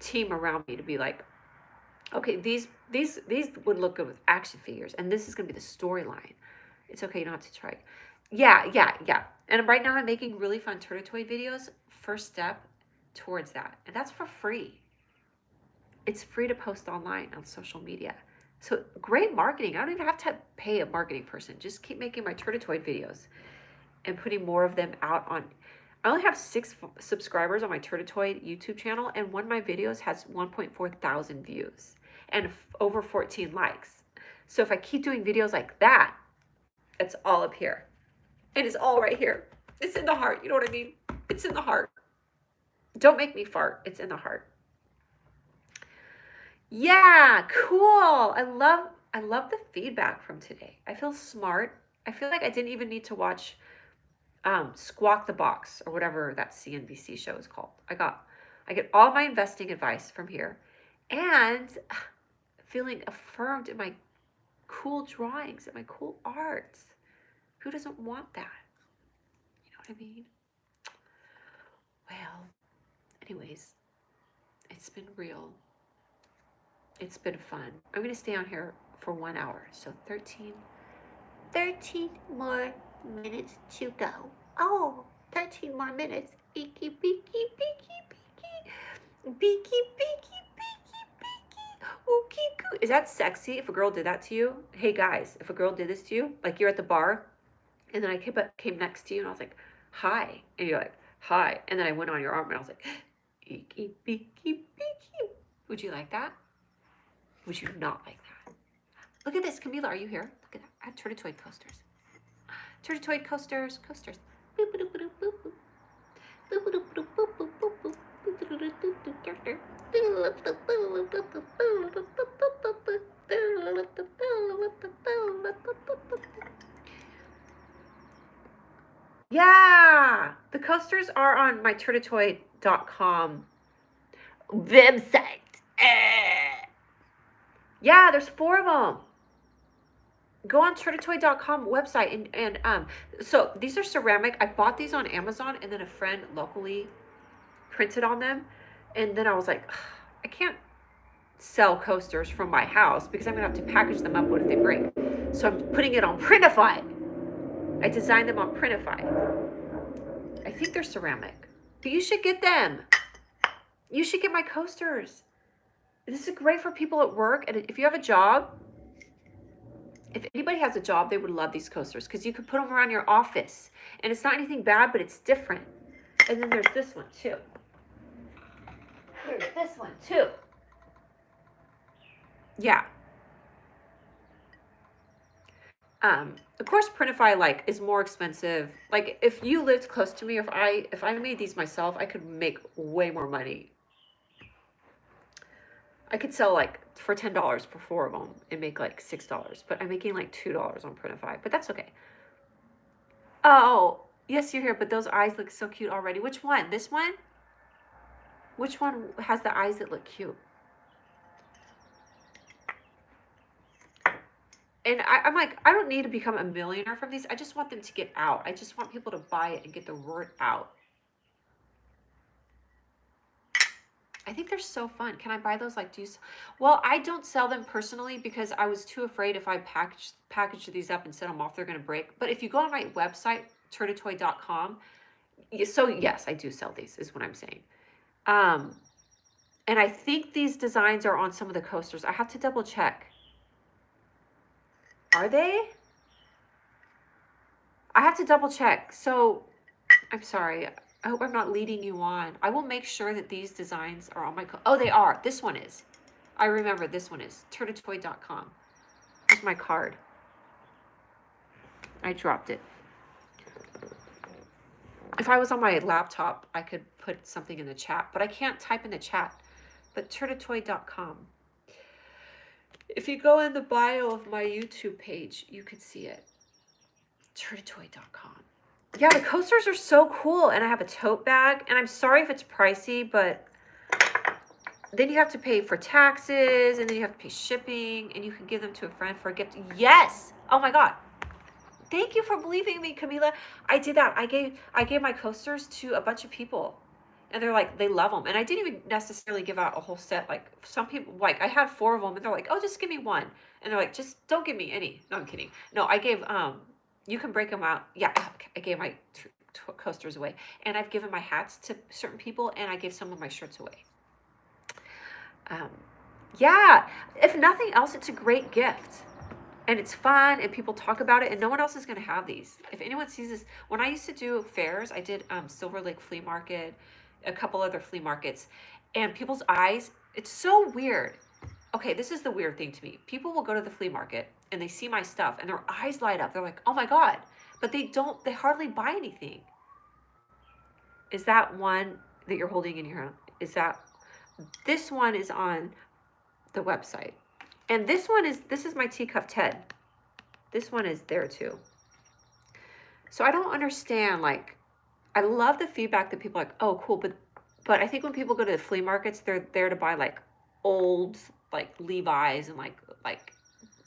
team around me to be like, okay, these would look good with action figures, and this is gonna be the storyline. It's okay not to try. Yeah. And right now I'm making really fun Turtitoid videos. First step towards that, and that's for free. It's free to post online on social media. So great marketing. I don't even have to pay a marketing person. Just keep making my Turtitoid videos and putting more of them out on. I only have 6 subscribers on my Turtitoid YouTube channel, and one of my videos has 1.4 thousand views and over 14 likes. So if I keep doing videos like that, it's all up here. And it's all right here. It's in the heart. You know what I mean? It's in the heart. Don't make me fart. It's in the heart. Yeah, cool. I love the feedback from today. I feel smart. I feel like I didn't even need to watch Squawk the Box or whatever that CNBC show is called. I get all my investing advice from here, and feeling affirmed in my cool drawings and my cool art. Who doesn't want that? You know what I mean? Well, anyways, it's been real. It's been fun. I'm going to stay on here for 1 hour. So 13 more minutes to go. Oh, 13 more minutes. Beaky, beaky, beaky, beaky. Beaky, beaky, beaky, beaky. Ookie, coo. Is that sexy if a girl did that to you? Hey guys, if a girl did this to you, like you're at the bar, and then I came next to you and I was like, hi. And you're like, hi. And then I went on your arm and I was like, beaky, beaky, beaky. Would you like that? Would you not like that? Look at this, Camila, are you here? Look at that. I have Turtitoid coasters. Turtitoid coasters. Yeah, the coasters are on my Turtitoid.com website. Yeah, there's 4 of them. Go on Turtitoid.com website and so these are ceramic. I bought these on Amazon, and then a friend locally printed on them, and then I was like, I can't sell coasters from my house because I'm gonna have to package them up. What if they break? So I'm putting it on Printify. I designed them on Printify. I think they're ceramic, but you should get them. You should get my coasters. This is great for people at work, and if you have a job, if anybody has a job, they would love these coasters because you could put them around your office, and it's not anything bad, but it's different. And then there's this one too. There's this one too. Yeah. Of course, Printify like is more expensive. Like if you lived close to me, if I made these myself, I could make way more money. I could sell like for $10 for 4 of them and make like $6, but I'm making like $2 on Printify, but that's okay. Oh, yes, you're here, but those eyes look so cute already. Which one? This one? Which one has the eyes that look cute? And I'm like, I don't need to become a millionaire from these. I just want them to get out. I just want people to buy it and get the word out. I think they're so fun. Can I buy those? Like, well, I don't sell them personally because I was too afraid if I package these up and set them off, they're going to break. But if you go on my website, turtatoy.com, so yes, I do sell these, is what I'm saying. And I think these designs are on some of the coasters. I have to double check. Are they? I have to double check. So I'm sorry. I hope I'm not leading you on. I will make sure that these designs are on my... Oh, they are. This one is. I remember this one is. turtatoy.com. Here's my card. I dropped it. If I was on my laptop, I could put something in the chat, but I can't type in the chat. But turtatoy.com. If you go in the bio of my YouTube page, you could see it. turtatoy.com. Yeah, the coasters are so cool, and I have a tote bag, and I'm sorry if it's pricey, but then you have to pay for taxes, and then you have to pay shipping, and you can give them to a friend for a gift. Yes! Oh my God. Thank you for believing in me, Camila. I did that. I gave my coasters to a bunch of people, and they're like, they love them. And I didn't even necessarily give out a whole set. Like some people, like I had 4 of them, and they're like, oh, just give me one. And they're like, just don't give me any. No, I'm kidding. No, I gave, you can break them out. Yeah, I gave my coasters away, and I've given my hats to certain people, and I gave some of my shirts away. Yeah, if nothing else, it's a great gift. And it's fun, and people talk about it, and no one else is going to have these. If anyone sees this, when I used to do fairs, I did Silver Lake Flea Market, a couple other flea markets, and people's eyes, it's so weird. Okay, this is the weird thing to me. People will go to the flea market, and they see my stuff, and their eyes light up. They're like, oh my God. But they hardly buy anything. Is that one that you're holding in your hand? This one is on the website. And this is my teacup Ted. This one is there too. So I don't understand, like, I love the feedback that people are like, oh, cool. But I think when people go to the flea markets, they're there to buy like old, like Levi's, and like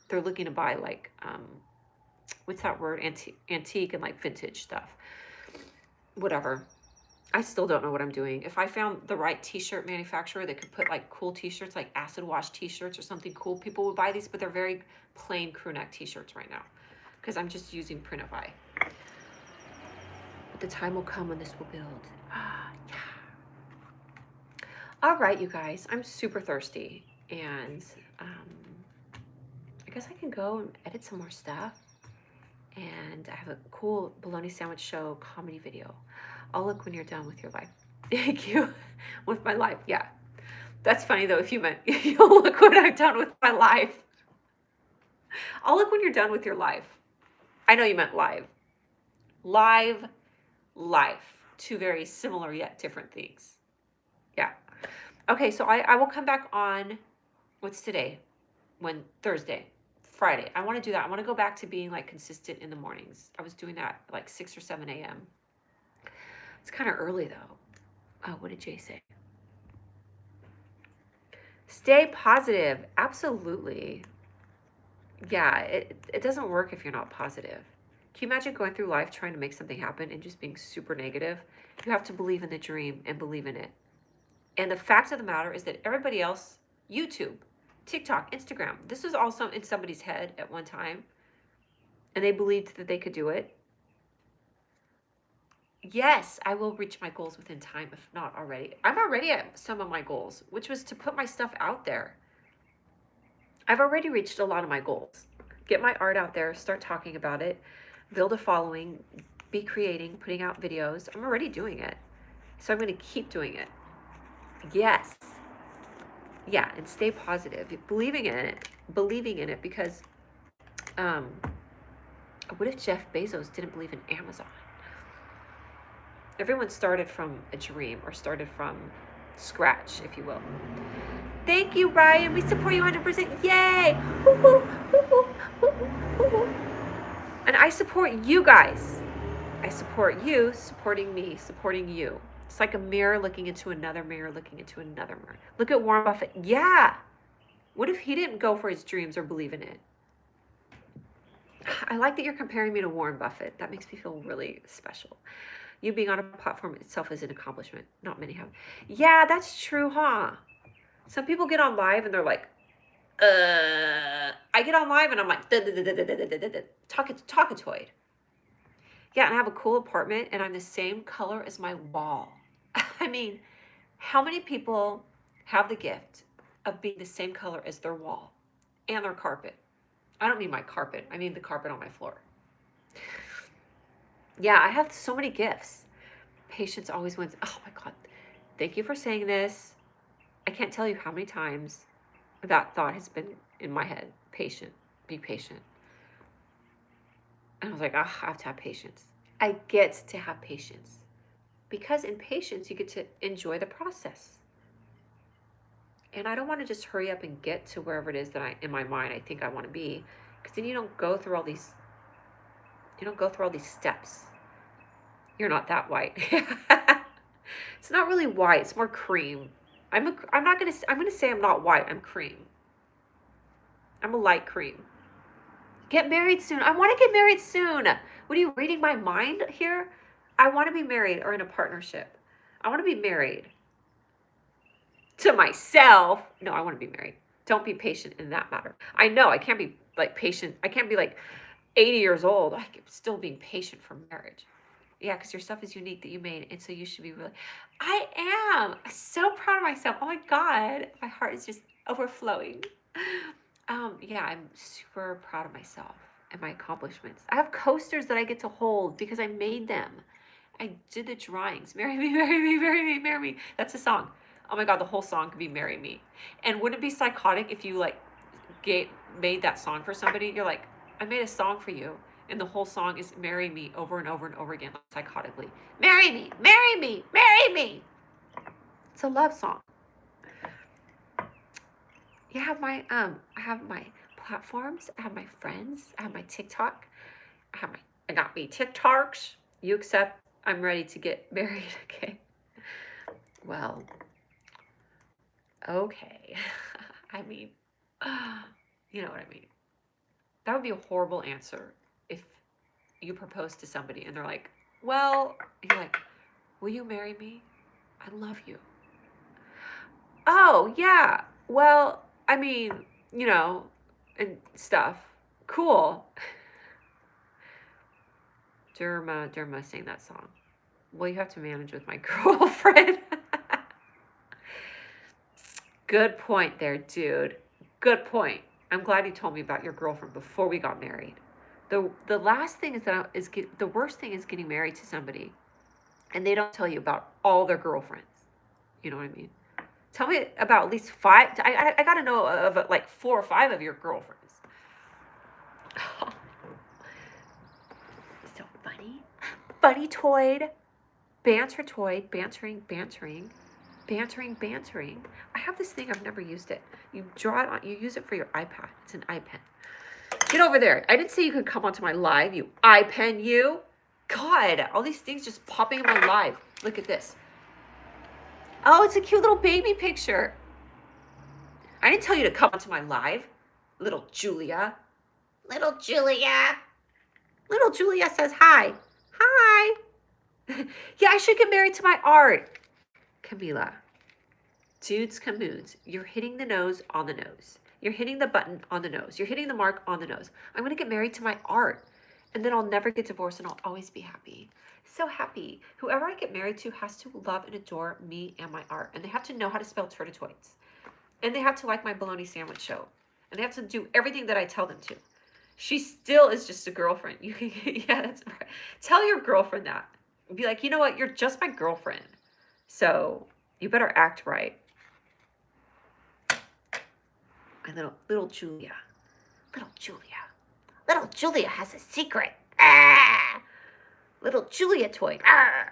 they're looking to buy like, what's that word? Antique and like vintage stuff. Whatever. I still don't know what I'm doing. If I found the right t-shirt manufacturer that could put like cool t-shirts, like acid wash t-shirts or something cool, people would buy these, but they're very plain crew neck t-shirts right now because I'm just using Printify. But the time will come when this will build. Yeah. All right, you guys, I'm super thirsty, and I guess I can go and edit some more stuff. And I have a cool Bologna Sandwich Show comedy video. I'll look when you're done with your life. Thank you. With my life, yeah. That's funny though, if you meant, you'll look when I'm done with my life. I'll look when you're done with your life. I know you meant live. Live, life. 2 very similar yet different things. Yeah. Okay, so I will come back on, what's today? Thursday. Friday. I want to do that. I want to go back to being like consistent in the mornings. I was doing that like 6 or 7 a.m. It's kind of early though. Oh, what did Jay say? Stay positive. Absolutely. Yeah, it doesn't work if you're not positive. Can you imagine going through life trying to make something happen and just being super negative? You have to believe in the dream and believe in it. And the fact of the matter is that everybody else, YouTube, TikTok, Instagram, this was also in somebody's head at one time, and they believed that they could do it. Yes, I will reach my goals within time, if not already. I'm already at some of my goals, which was to put my stuff out there. I've already reached a lot of my goals. Get my art out there, start talking about it, build a following, be creating, putting out videos. I'm already doing it. So I'm going to keep doing it. Yes. Yeah, and stay positive. Believing in it because what if Jeff Bezos didn't believe in Amazon? Everyone started from a dream or started from scratch, if you will. Thank you, Ryan. We support you 100%. Yay! Woo-hoo, woo-hoo, woo-hoo, woo-hoo. And I support you guys. I support you supporting me, supporting you. It's like a mirror looking into another mirror, looking into another mirror. Look at Warren Buffett. Yeah. What if he didn't go for his dreams or believe in it? I like that you're comparing me to Warren Buffett. That makes me feel really special. You being on a platform itself is an accomplishment. Not many have. Yeah, that's true, huh? Some people get on live and they're like, I get on live and I'm like, talkatoid. Yeah, and I have a cool apartment and I'm the same color as my wall. I mean, how many people have the gift of being the same color as their wall and their carpet? I don't mean my carpet. I mean the carpet on my floor. Yeah, I have so many gifts. Patience always wins. Oh my God. Thank you for saying this. I can't tell you how many times that thought has been in my head. Patient. Be patient. And I was like, I have to have patience. I get to have patience. Because in patience, you get to enjoy the process. And I don't want to just hurry up and get to wherever it is that in my mind, I think I want to be. Because then you don't go through all these steps. You're not that white. It's not really white. It's more cream. I'm going to say I'm not white. I'm cream. I'm a light cream. Get married soon. I want to get married soon. What are you reading my mind here? I want to be married or in a partnership. I want to be married. To myself. No, I want to be married. Don't be patient in that matter. I know I can't be like patient. I can't be like 80 years old. I'm still being patient for marriage. Yeah, because your stuff is unique that you made. And so you should be really, I am so proud of myself. Oh my God. My heart is just overflowing. Yeah, I'm super proud of myself and my accomplishments. I have coasters that I get to hold because I made them. I did the drawings. Marry me, marry me, marry me, marry me. That's a song. Oh my God, the whole song could be Marry Me. And wouldn't it be psychotic if you like made that song for somebody? You're like, I made a song for you. And the whole song is marry me over and over and over again, like psychotically. Marry me, marry me, marry me. It's a love song. You have I have my platforms, I have my friends, I have my TikTok, I got me TikToks. You accept I'm ready to get married, okay? Well, okay. I mean, you know what I mean. That would be a horrible answer if you propose to somebody and they're like, well, you're like, will you marry me? I love you. Oh, yeah. Well, I mean, you know, and stuff. Cool. Derma sang that song. Well, you have to manage with my girlfriend. Good point there, dude. Good point. I'm glad you told me about your girlfriend before we got married. The last thing is the worst thing is getting married to somebody and they don't tell you about all their girlfriends. You know what I mean? Tell me about at least 5. I got to know of like 4 or 5 of your girlfriends. So funny. Funny toyed. Banter toyed. Bantering. I have this thing. I've never used it. You draw it on. You use it for your iPad. It's an iPen. Get over there. I didn't say you could come onto my live, you iPen, you. God, all these things just popping in my live. Look at this. Oh, it's a cute little baby picture. I didn't tell you to come onto my live, little Julia. Little Julia says hi. Hi. Yeah, I should get married to my art. Camila. Dudes, Camoons. You're hitting the nose on the nose. You're hitting the button on the nose. You're hitting the mark on the nose. I'm going to get married to my art. And then I'll never get divorced and I'll always be happy. So happy. Whoever I get married to has to love and adore me and my art. And they have to know how to spell turtitoids. And they have to like my Bologna Sandwich Show. And they have to do everything that I tell them to. She still is just a girlfriend. You can, yeah, that's right. Tell your girlfriend that. Be like, you know what? You're just my girlfriend. So you better act right. My little Julia. Little Julia has a secret. Ah! Little Julia toy. Ah!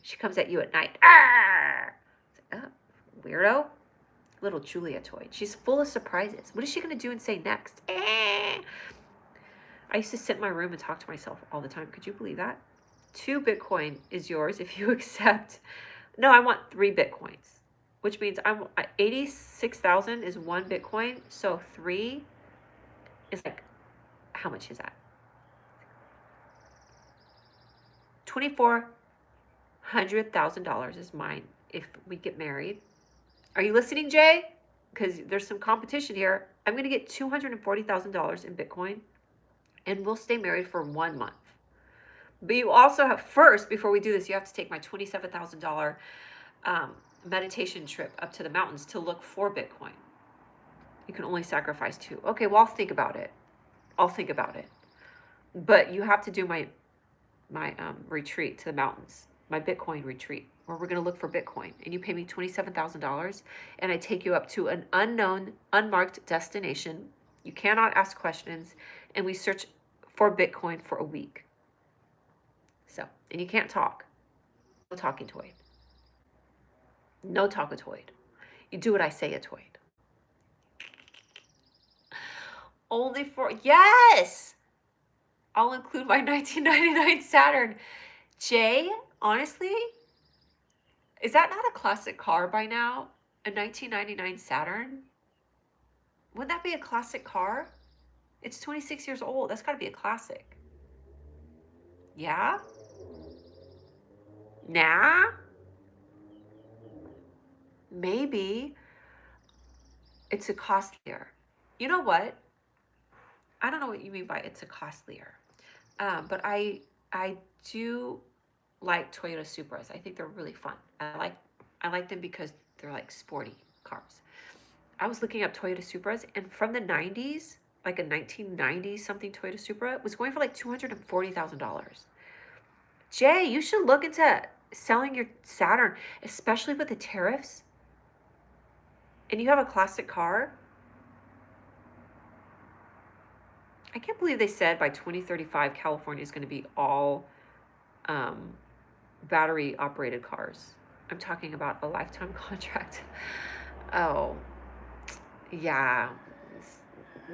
She comes at you at night. Ah! Oh, weirdo. Little Julia toy. She's full of surprises. What is she going to do and say next? Ah! I used to sit in my room and talk to myself all the time. Could you believe that? 2 Bitcoin is yours if you accept. No, I want 3 Bitcoins, which means 86,000 is 1 Bitcoin. So 3 is like, how much is that? $2,400,000 is mine if we get married. Are you listening, Jay? Because there's some competition here. I'm going to get $240,000 in Bitcoin, and we'll stay married for 1 month. But you also have, first, before we do this, you have to take my $27,000 meditation trip up to the mountains to look for Bitcoin. You can only sacrifice 2. Okay, well, I'll think about it. But you have to do my retreat to the mountains, my Bitcoin retreat, where we're going to look for Bitcoin. And you pay me $27,000, and I take you up to an unknown, unmarked destination. You cannot ask questions, and we search for Bitcoin for a week. So, and you can't talk. No talking toy. No talkatoid. You do what I say, atoid. Only for, yes! I'll include my 1999 Saturn. Jay, honestly, is that not a classic car by now? A 1999 Saturn? Wouldn't that be a classic car? It's 26 years old. That's got to be a classic. Yeah? Nah? Maybe. It's a costlier. You know what? I don't know what you mean by it's a costlier. But I do like Toyota Supras. I think they're really fun. I like them because they're like sporty cars. I was looking up Toyota Supras, and from the 90s, like a 1990 something Toyota Supra was going for like $240,000. Jay, you should look into selling your Saturn, especially with the tariffs. And you have a classic car. I can't believe they said by 2035 California is going to be all battery operated cars. I'm talking about a lifetime contract. Oh, yeah.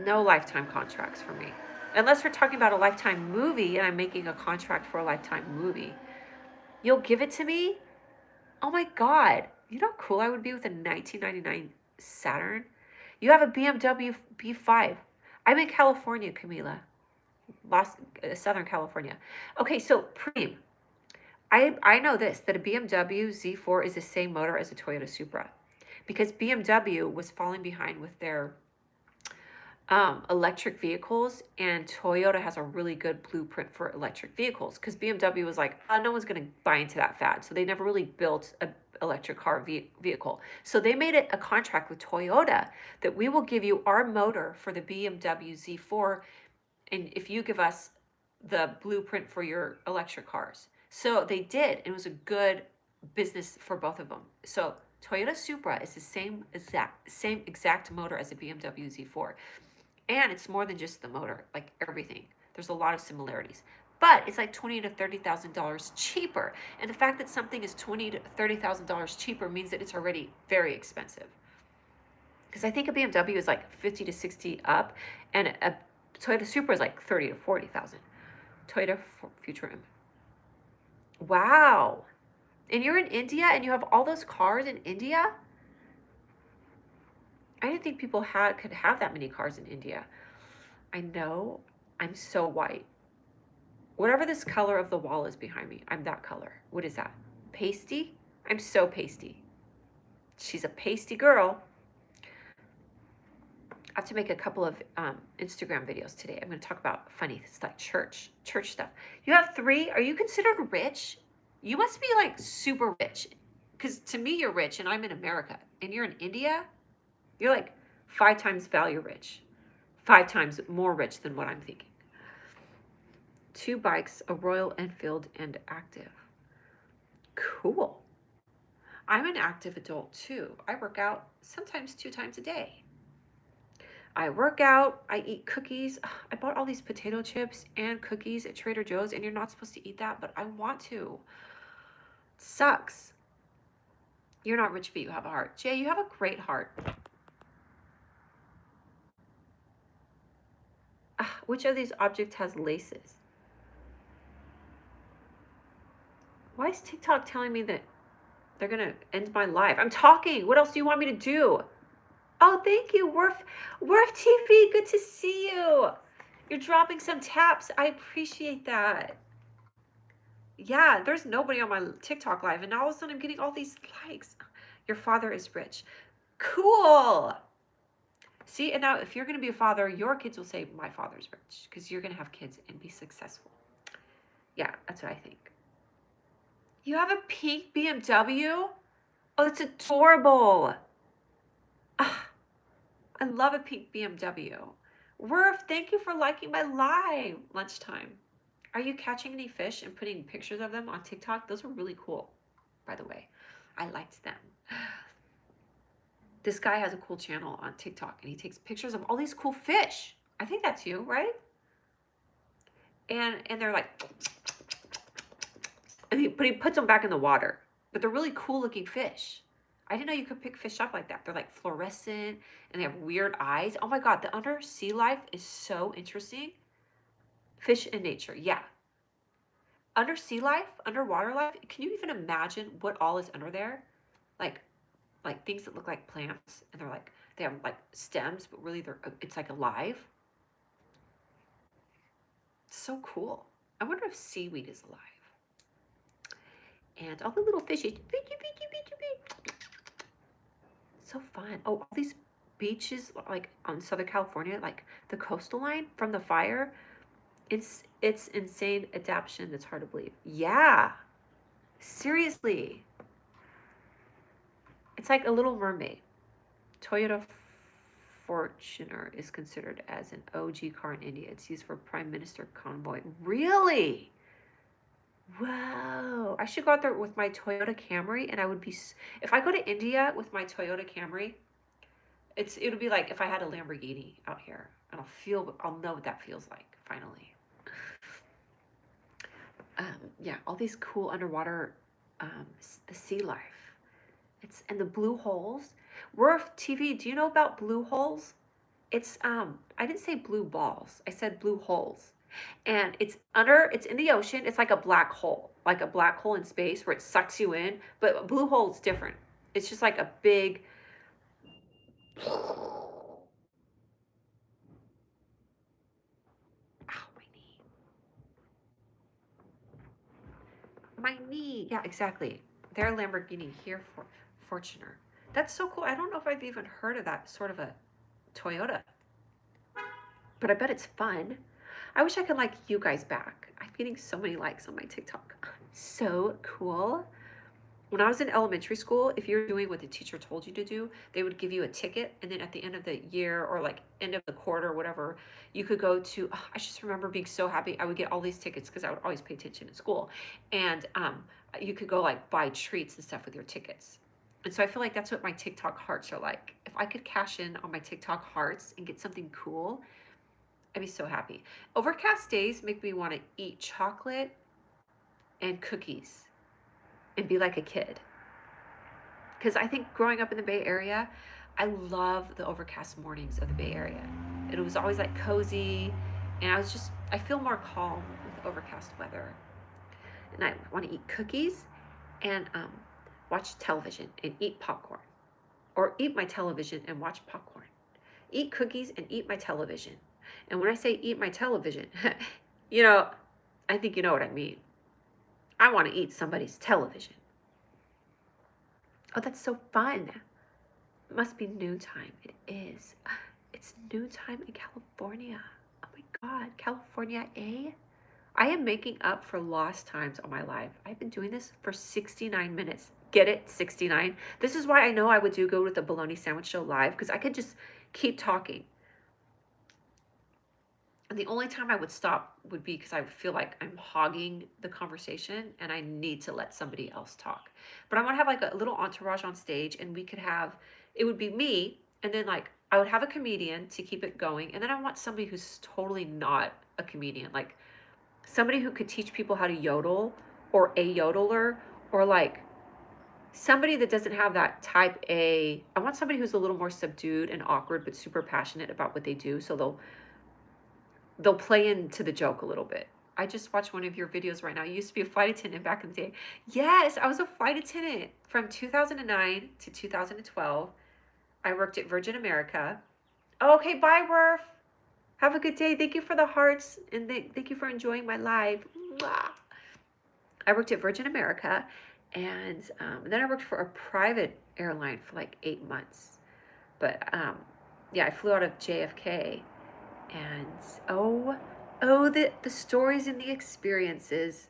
No lifetime contracts for me. Unless we're talking about a lifetime movie and I'm making a contract for a lifetime movie. You'll give it to me? Oh my God. You know how cool I would be with a 1999 Saturn? You have a BMW B5. I'm in California, Camila. Southern California. Okay, so Preem. I know this, that a BMW Z4 is the same motor as a Toyota Supra. Because BMW was falling behind with their electric vehicles, and Toyota has a really good blueprint for electric vehicles, because BMW was like, no one's going to buy into that fad, so they never really built an electric car vehicle. So they made it a contract with Toyota that we will give you our motor for the BMW Z4, and if you give us the blueprint for your electric cars. So they did. It was a good business for both of them. So Toyota Supra is the same exact motor as a BMW Z4. And it's more than just the motor, like everything. There's a lot of similarities. But it's like $20,000 to $30,000 cheaper. And the fact that something is $20,000 to $30,000 cheaper means that it's already very expensive. Because I think a BMW is like 50 to 60 up, and a Toyota Supra is like 30 to 40,000. Toyota Futura. Wow. And you're in India and you have all those cars in India? I didn't think people could have that many cars in India. I know. I'm so white. Whatever this color of the wall is behind me, I'm that color. What is that? Pasty? I'm so pasty. She's a pasty girl. I have to make a couple of Instagram videos today. I'm going to talk about funny stuff, church stuff. You have 3. Are you considered rich? You must be like super rich. Because to me, you're rich and I'm in America. And you're in India? You're like 5 times value rich. 5 times more rich than what I'm thinking. 2 bikes, a Royal Enfield, and active. Cool. I'm an active adult too. I work out sometimes 2 times a day. I work out, I eat cookies. I bought all these potato chips and cookies at Trader Joe's, and you're not supposed to eat that, but I want to. It sucks. You're not rich, but you have a heart. Jay, you have a great heart. Which of these objects has laces? Why is TikTok telling me that They're gonna end my life. I'm talking. What else do you want me to do? Oh, thank you, Worf TV. Good to see you. You're dropping some taps. I appreciate that. Yeah, there's nobody on my TikTok live, and now all of a sudden I'm getting all these likes. Your father is rich. Cool. See, and now if you're going to be a father, your kids will say, my father's rich, because you're going to have kids and be successful. Yeah, that's what I think. You have a pink BMW? Oh, that's adorable. Ah, I love a pink BMW. Worf, thank you for liking my live. Lunchtime. Are you catching any fish and putting pictures of them on TikTok? Those were really cool, by the way. I liked them. This guy has a cool channel on TikTok, and he takes pictures of all these cool fish. I think that's you, right? And they're like, but he puts them back in the water. But they're really cool looking fish. I didn't know you could pick fish up like that. They're like fluorescent, and they have weird eyes. Oh my God, the undersea life is so interesting. Fish in nature, yeah. Undersea life, underwater life, can you even imagine what all is under there? Like things that look like plants, and they have like stems, but really it's like alive. So cool. I wonder if seaweed is alive. And all the little fishes, so fun. Oh, all these beaches like on Southern California, like the coastal line from the fire. It's insane adaptation that's hard to believe. Yeah, seriously. It's like a Little Mermaid. Toyota Fortuner is considered as an OG car in India. It's used for Prime Minister convoy. Really? Whoa. I should go out there with my Toyota Camry, and I would be, if I go to India with my Toyota Camry, it'll be like if I had a Lamborghini out here, and I'll know what that feels like finally. Yeah, all these cool underwater, the sea life. And the blue holes. Worf TV, do you know about blue holes? It's, I didn't say blue balls. I said blue holes. And it's in the ocean. It's like a black hole in space where it sucks you in. But a blue hole's different. It's just like a big, ow, my knee. Yeah, exactly. They're Lamborghini here for Fortuner. That's so cool. I don't know if I've even heard of that sort of a Toyota, but I bet it's fun. I wish I could like you guys back. I'm getting so many likes on my TikTok. So cool. When I was in elementary school, if you're doing what the teacher told you to do, they would give you a ticket. And then at the end of the year or like end of the quarter or whatever, you could go to, I just remember being so happy. I would get all these tickets because I would always pay attention in school. And you could go like buy treats and stuff with your tickets. And so I feel like that's what my TikTok hearts are like. If I could cash in on my TikTok hearts and get something cool, I'd be so happy. Overcast days make me want to eat chocolate and cookies and be like a kid. Because I think growing up in the Bay Area, I love the overcast mornings of the Bay Area. It was always like cozy, and I feel more calm with overcast weather. And I want to eat cookies and watch television and eat popcorn. Or eat my television and watch popcorn. Eat cookies and eat my television. And when I say eat my television, I think you know what I mean. I want to eat somebody's television. Oh, that's so fun. It must be noontime. It is. It's noontime in California. Oh my God, California, eh? I am making up for lost times on my live. I've been doing this for 69 minutes. Get it? 69. This is why I know I would do good with the Bologna Sandwich Show live, because I could just keep talking. And the only time I would stop would be because I feel like I'm hogging the conversation and I need to let somebody else talk. But I want to have like a little entourage on stage, and it would be me, and then like I would have a comedian to keep it going. And then I want somebody who's totally not a comedian, like somebody who could teach people how to yodel, or a yodeler, or like somebody that doesn't have that type A. I want somebody who's a little more subdued and awkward, but super passionate about what they do. So they'll play into the joke a little bit. I just watched one of your videos right now. You used to be a flight attendant back in the day. Yes, I was a flight attendant from 2009 to 2012. I worked at Virgin America. Okay, bye, Worf. Have a good day. Thank you for the hearts, and thank you for enjoying my live. Mwah. I worked at Virgin America, and then I worked for a private airline for like 8 months. But yeah, I flew out of JFK, and oh, the stories and the experiences.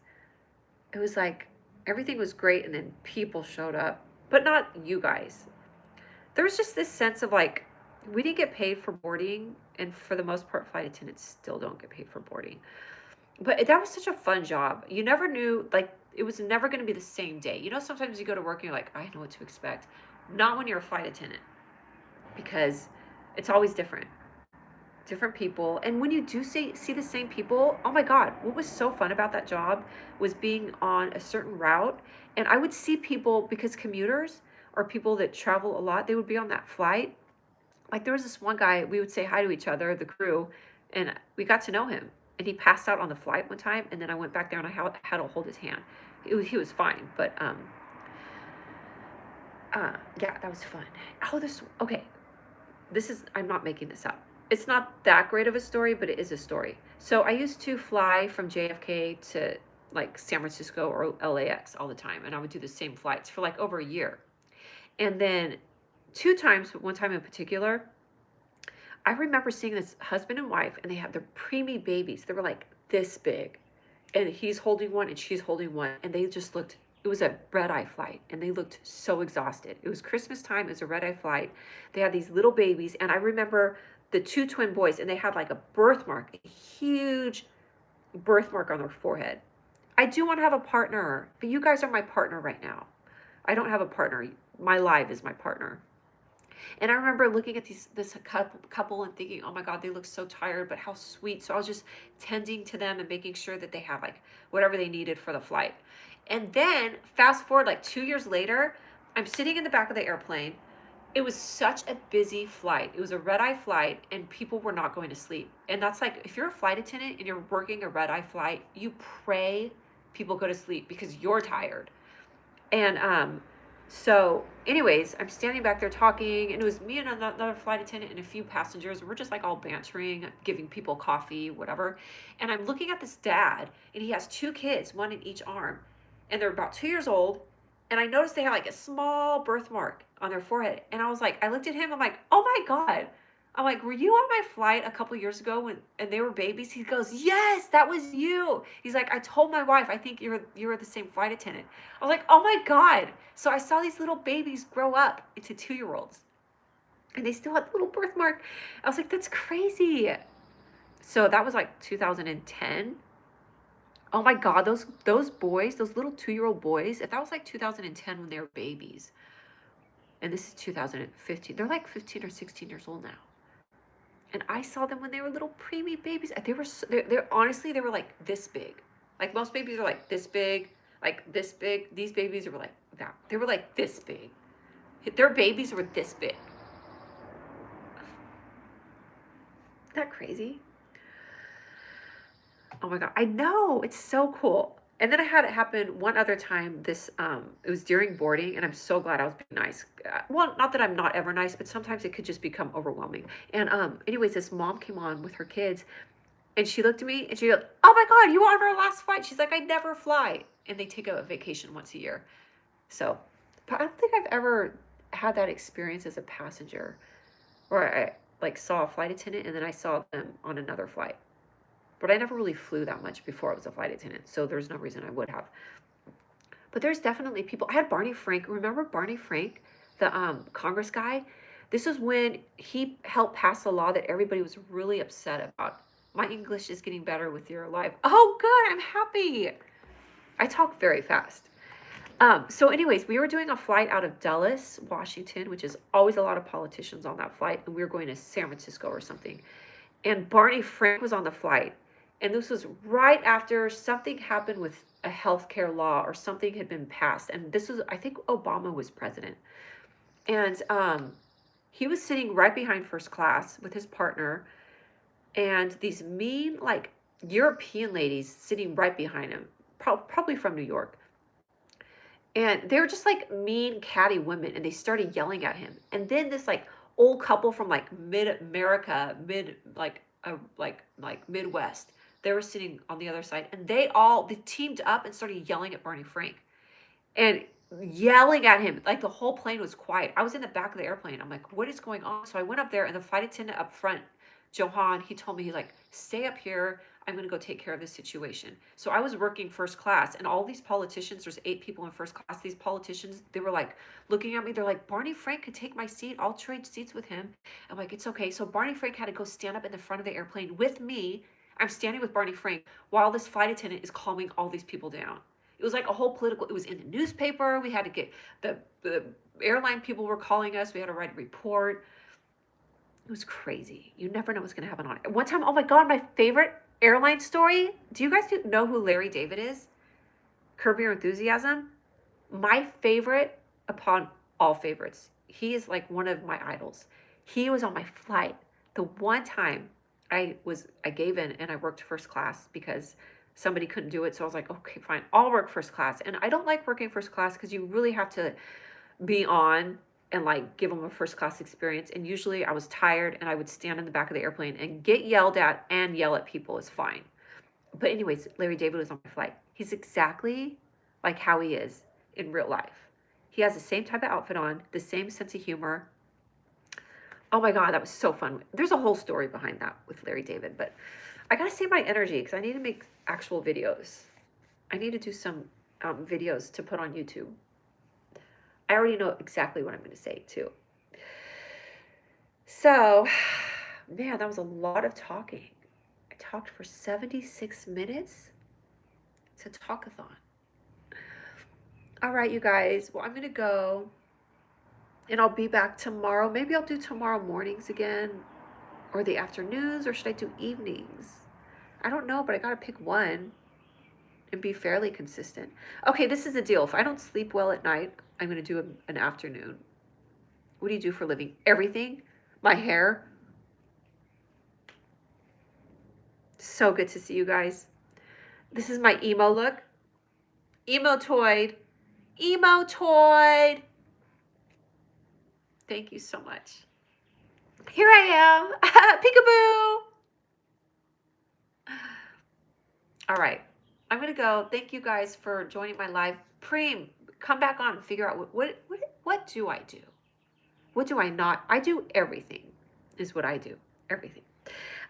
It was like everything was great, and then people showed up, but not you guys. There was just this sense of like, we didn't get paid for boarding, and for the most part, flight attendants still don't get paid for boarding. But that was such a fun job. You never knew, like, it was never going to be the same day. You know, sometimes you go to work and you're like, I know what to expect. Not when you're a flight attendant, because it's always different. Different people. And when you do see the same people, oh my God, what was so fun about that job was being on a certain route. And I would see people, because commuters or people that travel a lot, they would be on that flight. Like there was this one guy, we would say hi to each other, the crew, and we got to know him. And he passed out on the flight one time, and then I went back there and I had to hold his hand. He was fine, but yeah, that was fun. Oh, okay. I'm not making this up. It's not that great of a story, but it is a story. So I used to fly from JFK to like San Francisco or LAX all the time, and I would do the same flights for like over a year. And then 2 times, but one time in particular, I remember seeing this husband and wife, and they had their preemie babies. They were like this big, and he's holding one and she's holding one, and they just looked, it was a red-eye flight, and they looked so exhausted. It was Christmas time. It was a red-eye flight. They had these little babies, and I remember the 2 twin boys, and they had like a birthmark, a huge birthmark on their forehead. I do want to have a partner, but you guys are my partner right now. I don't have a partner. My live is my partner. And I remember looking at this couple and thinking, oh my God, they look so tired, but how sweet. So I was just tending to them and making sure that they had like whatever they needed for the flight. And then fast forward like 2 years later, I'm sitting in the back of the airplane. It was such a busy flight. It was a red-eye flight, and people were not going to sleep. And that's like, if you're a flight attendant and you're working a red-eye flight, you pray people go to sleep because you're tired. And so anyways, I'm standing back there talking, and it was me and another flight attendant and a few passengers. We're just like all bantering, giving people coffee, whatever. And I'm looking at this dad, and he has 2 kids, one in each arm, and they're about 2 years old. And I noticed they had like a small birthmark on their forehead. And I was like, I looked at him, I'm like, oh my God. I'm like, were you on my flight a couple years ago and they were babies? He goes, yes, that was you. He's like, I told my wife, I think you were the same flight attendant. I was like, oh my God. So I saw these little babies grow up into 2-year-olds, and they still had the little birthmark. I was like, that's crazy. So that was like 2010. Oh my God, those boys, those little 2-year-old boys, if that was like 2010 when they were babies, and this is 2015, they're like 15 or 16 years old now. And I saw them when they were little preemie babies. They're honestly, they were like this big. Like most babies are like this big, like this big. These babies were like that. They were like this big. Their babies were this big. Isn't that crazy? Oh my God, I know, it's so cool. And then I had it happen one other time. It was during boarding, and I'm so glad I was being nice. Well, not that I'm not ever nice, but sometimes it could just become overwhelming. And anyways, this mom came on with her kids, and she looked at me and she goes, oh my God, you were on our last flight. She's like, I never fly. And they take a vacation once a year. So, but I don't think I've ever had that experience as a passenger where I like saw a flight attendant and then I saw them on another flight. But I never really flew that much before I was a flight attendant, so there's no reason I would have. But there's definitely people. I had Barney Frank. Remember Barney Frank, the Congress guy? This is when he helped pass a law that everybody was really upset about. My English is getting better with your live. Oh, good. I'm happy. I talk very fast. So anyways, we were doing a flight out of Dulles, Washington, which is always a lot of politicians on that flight, and we were going to San Francisco or something. And Barney Frank was on the flight. And this was right after something happened with a healthcare law, or something had been passed. And this was, I think Obama was president. And he was sitting right behind first class with his partner. And these mean, like, European ladies sitting right behind him, probably from New York. And they were just like mean, catty women, and they started yelling at him. And then this like old couple from like mid-America, like Midwest, they were sitting on the other side, and they teamed up and started yelling at Barney Frank and yelling at him. Like the whole plane was quiet. I was in the back of the airplane. I'm like, what is going on? So I went up there, and the flight attendant up front, Johan, he told me, he's like, stay up here. I'm going to go take care of this situation. So I was working first class, and all these politicians, there's 8 people in first class. These politicians, they were like looking at me. They're like, Barney Frank could take my seat. I'll trade seats with him. I'm like, it's okay. So Barney Frank had to go stand up in the front of the airplane with me. I'm standing with Barney Frank while this flight attendant is calming all these people down. It was like a whole political, it was in the newspaper. We had to get, the airline people were calling us. We had to write a report. It was crazy. You never know what's going to happen on it. One time, oh my God, my favorite airline story. Do you guys know who Larry David is? Curb Your Enthusiasm. My favorite upon all favorites. He is like one of my idols. He was on my flight. The one time I gave in and I worked first class because somebody couldn't do it. So I was like, okay, fine. I'll work first class. And I don't like working first class because you really have to be on and like give them a first class experience. And usually I was tired and I would stand in the back of the airplane and get yelled at and yell at people is fine. But anyways, Larry David was on my flight. He's exactly like how he is in real life. He has the same type of outfit on, the same sense of humor. Oh my God, that was so fun. There's a whole story behind that with Larry David, but I gotta save my energy because I need to make actual videos. I need to do some videos to put on YouTube. I already know exactly what I'm going to say too. So, man, that was a lot of talking. I talked for 76 minutes. It's a talkathon. All right, you guys. Well, I'm going to go and I'll be back tomorrow. Maybe I'll do tomorrow mornings again or the afternoons, or should I do evenings? I don't know, but I got to pick one and be fairly consistent. Okay, this is the deal. If I don't sleep well at night, I'm going to do an afternoon. What do you do for a living? Everything. My hair. So good to see you guys. This is my emo look. Emotoid. Emotoid. Thank you so much. Here I am. Peekaboo. All right. I'm going to go. Thank you guys for joining my live. Preem, come back on and figure out what do I do? What do I not? I do everything is what I do. Everything.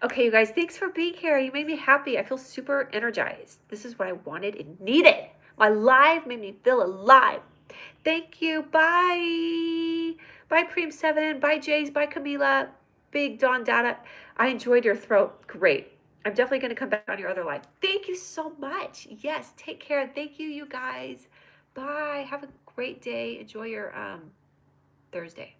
Okay, you guys, thanks for being here. You made me happy. I feel super energized. This is what I wanted and needed. My live made me feel alive. Thank you. Bye. Bye, Preem7. Bye, Jays. Bye, Camila. Big Don Dada. I enjoyed your throat. Great. I'm definitely going to come back on your other live. Thank you so much. Yes, take care. Thank you, you guys. Bye. Have a great day. Enjoy your Thursday.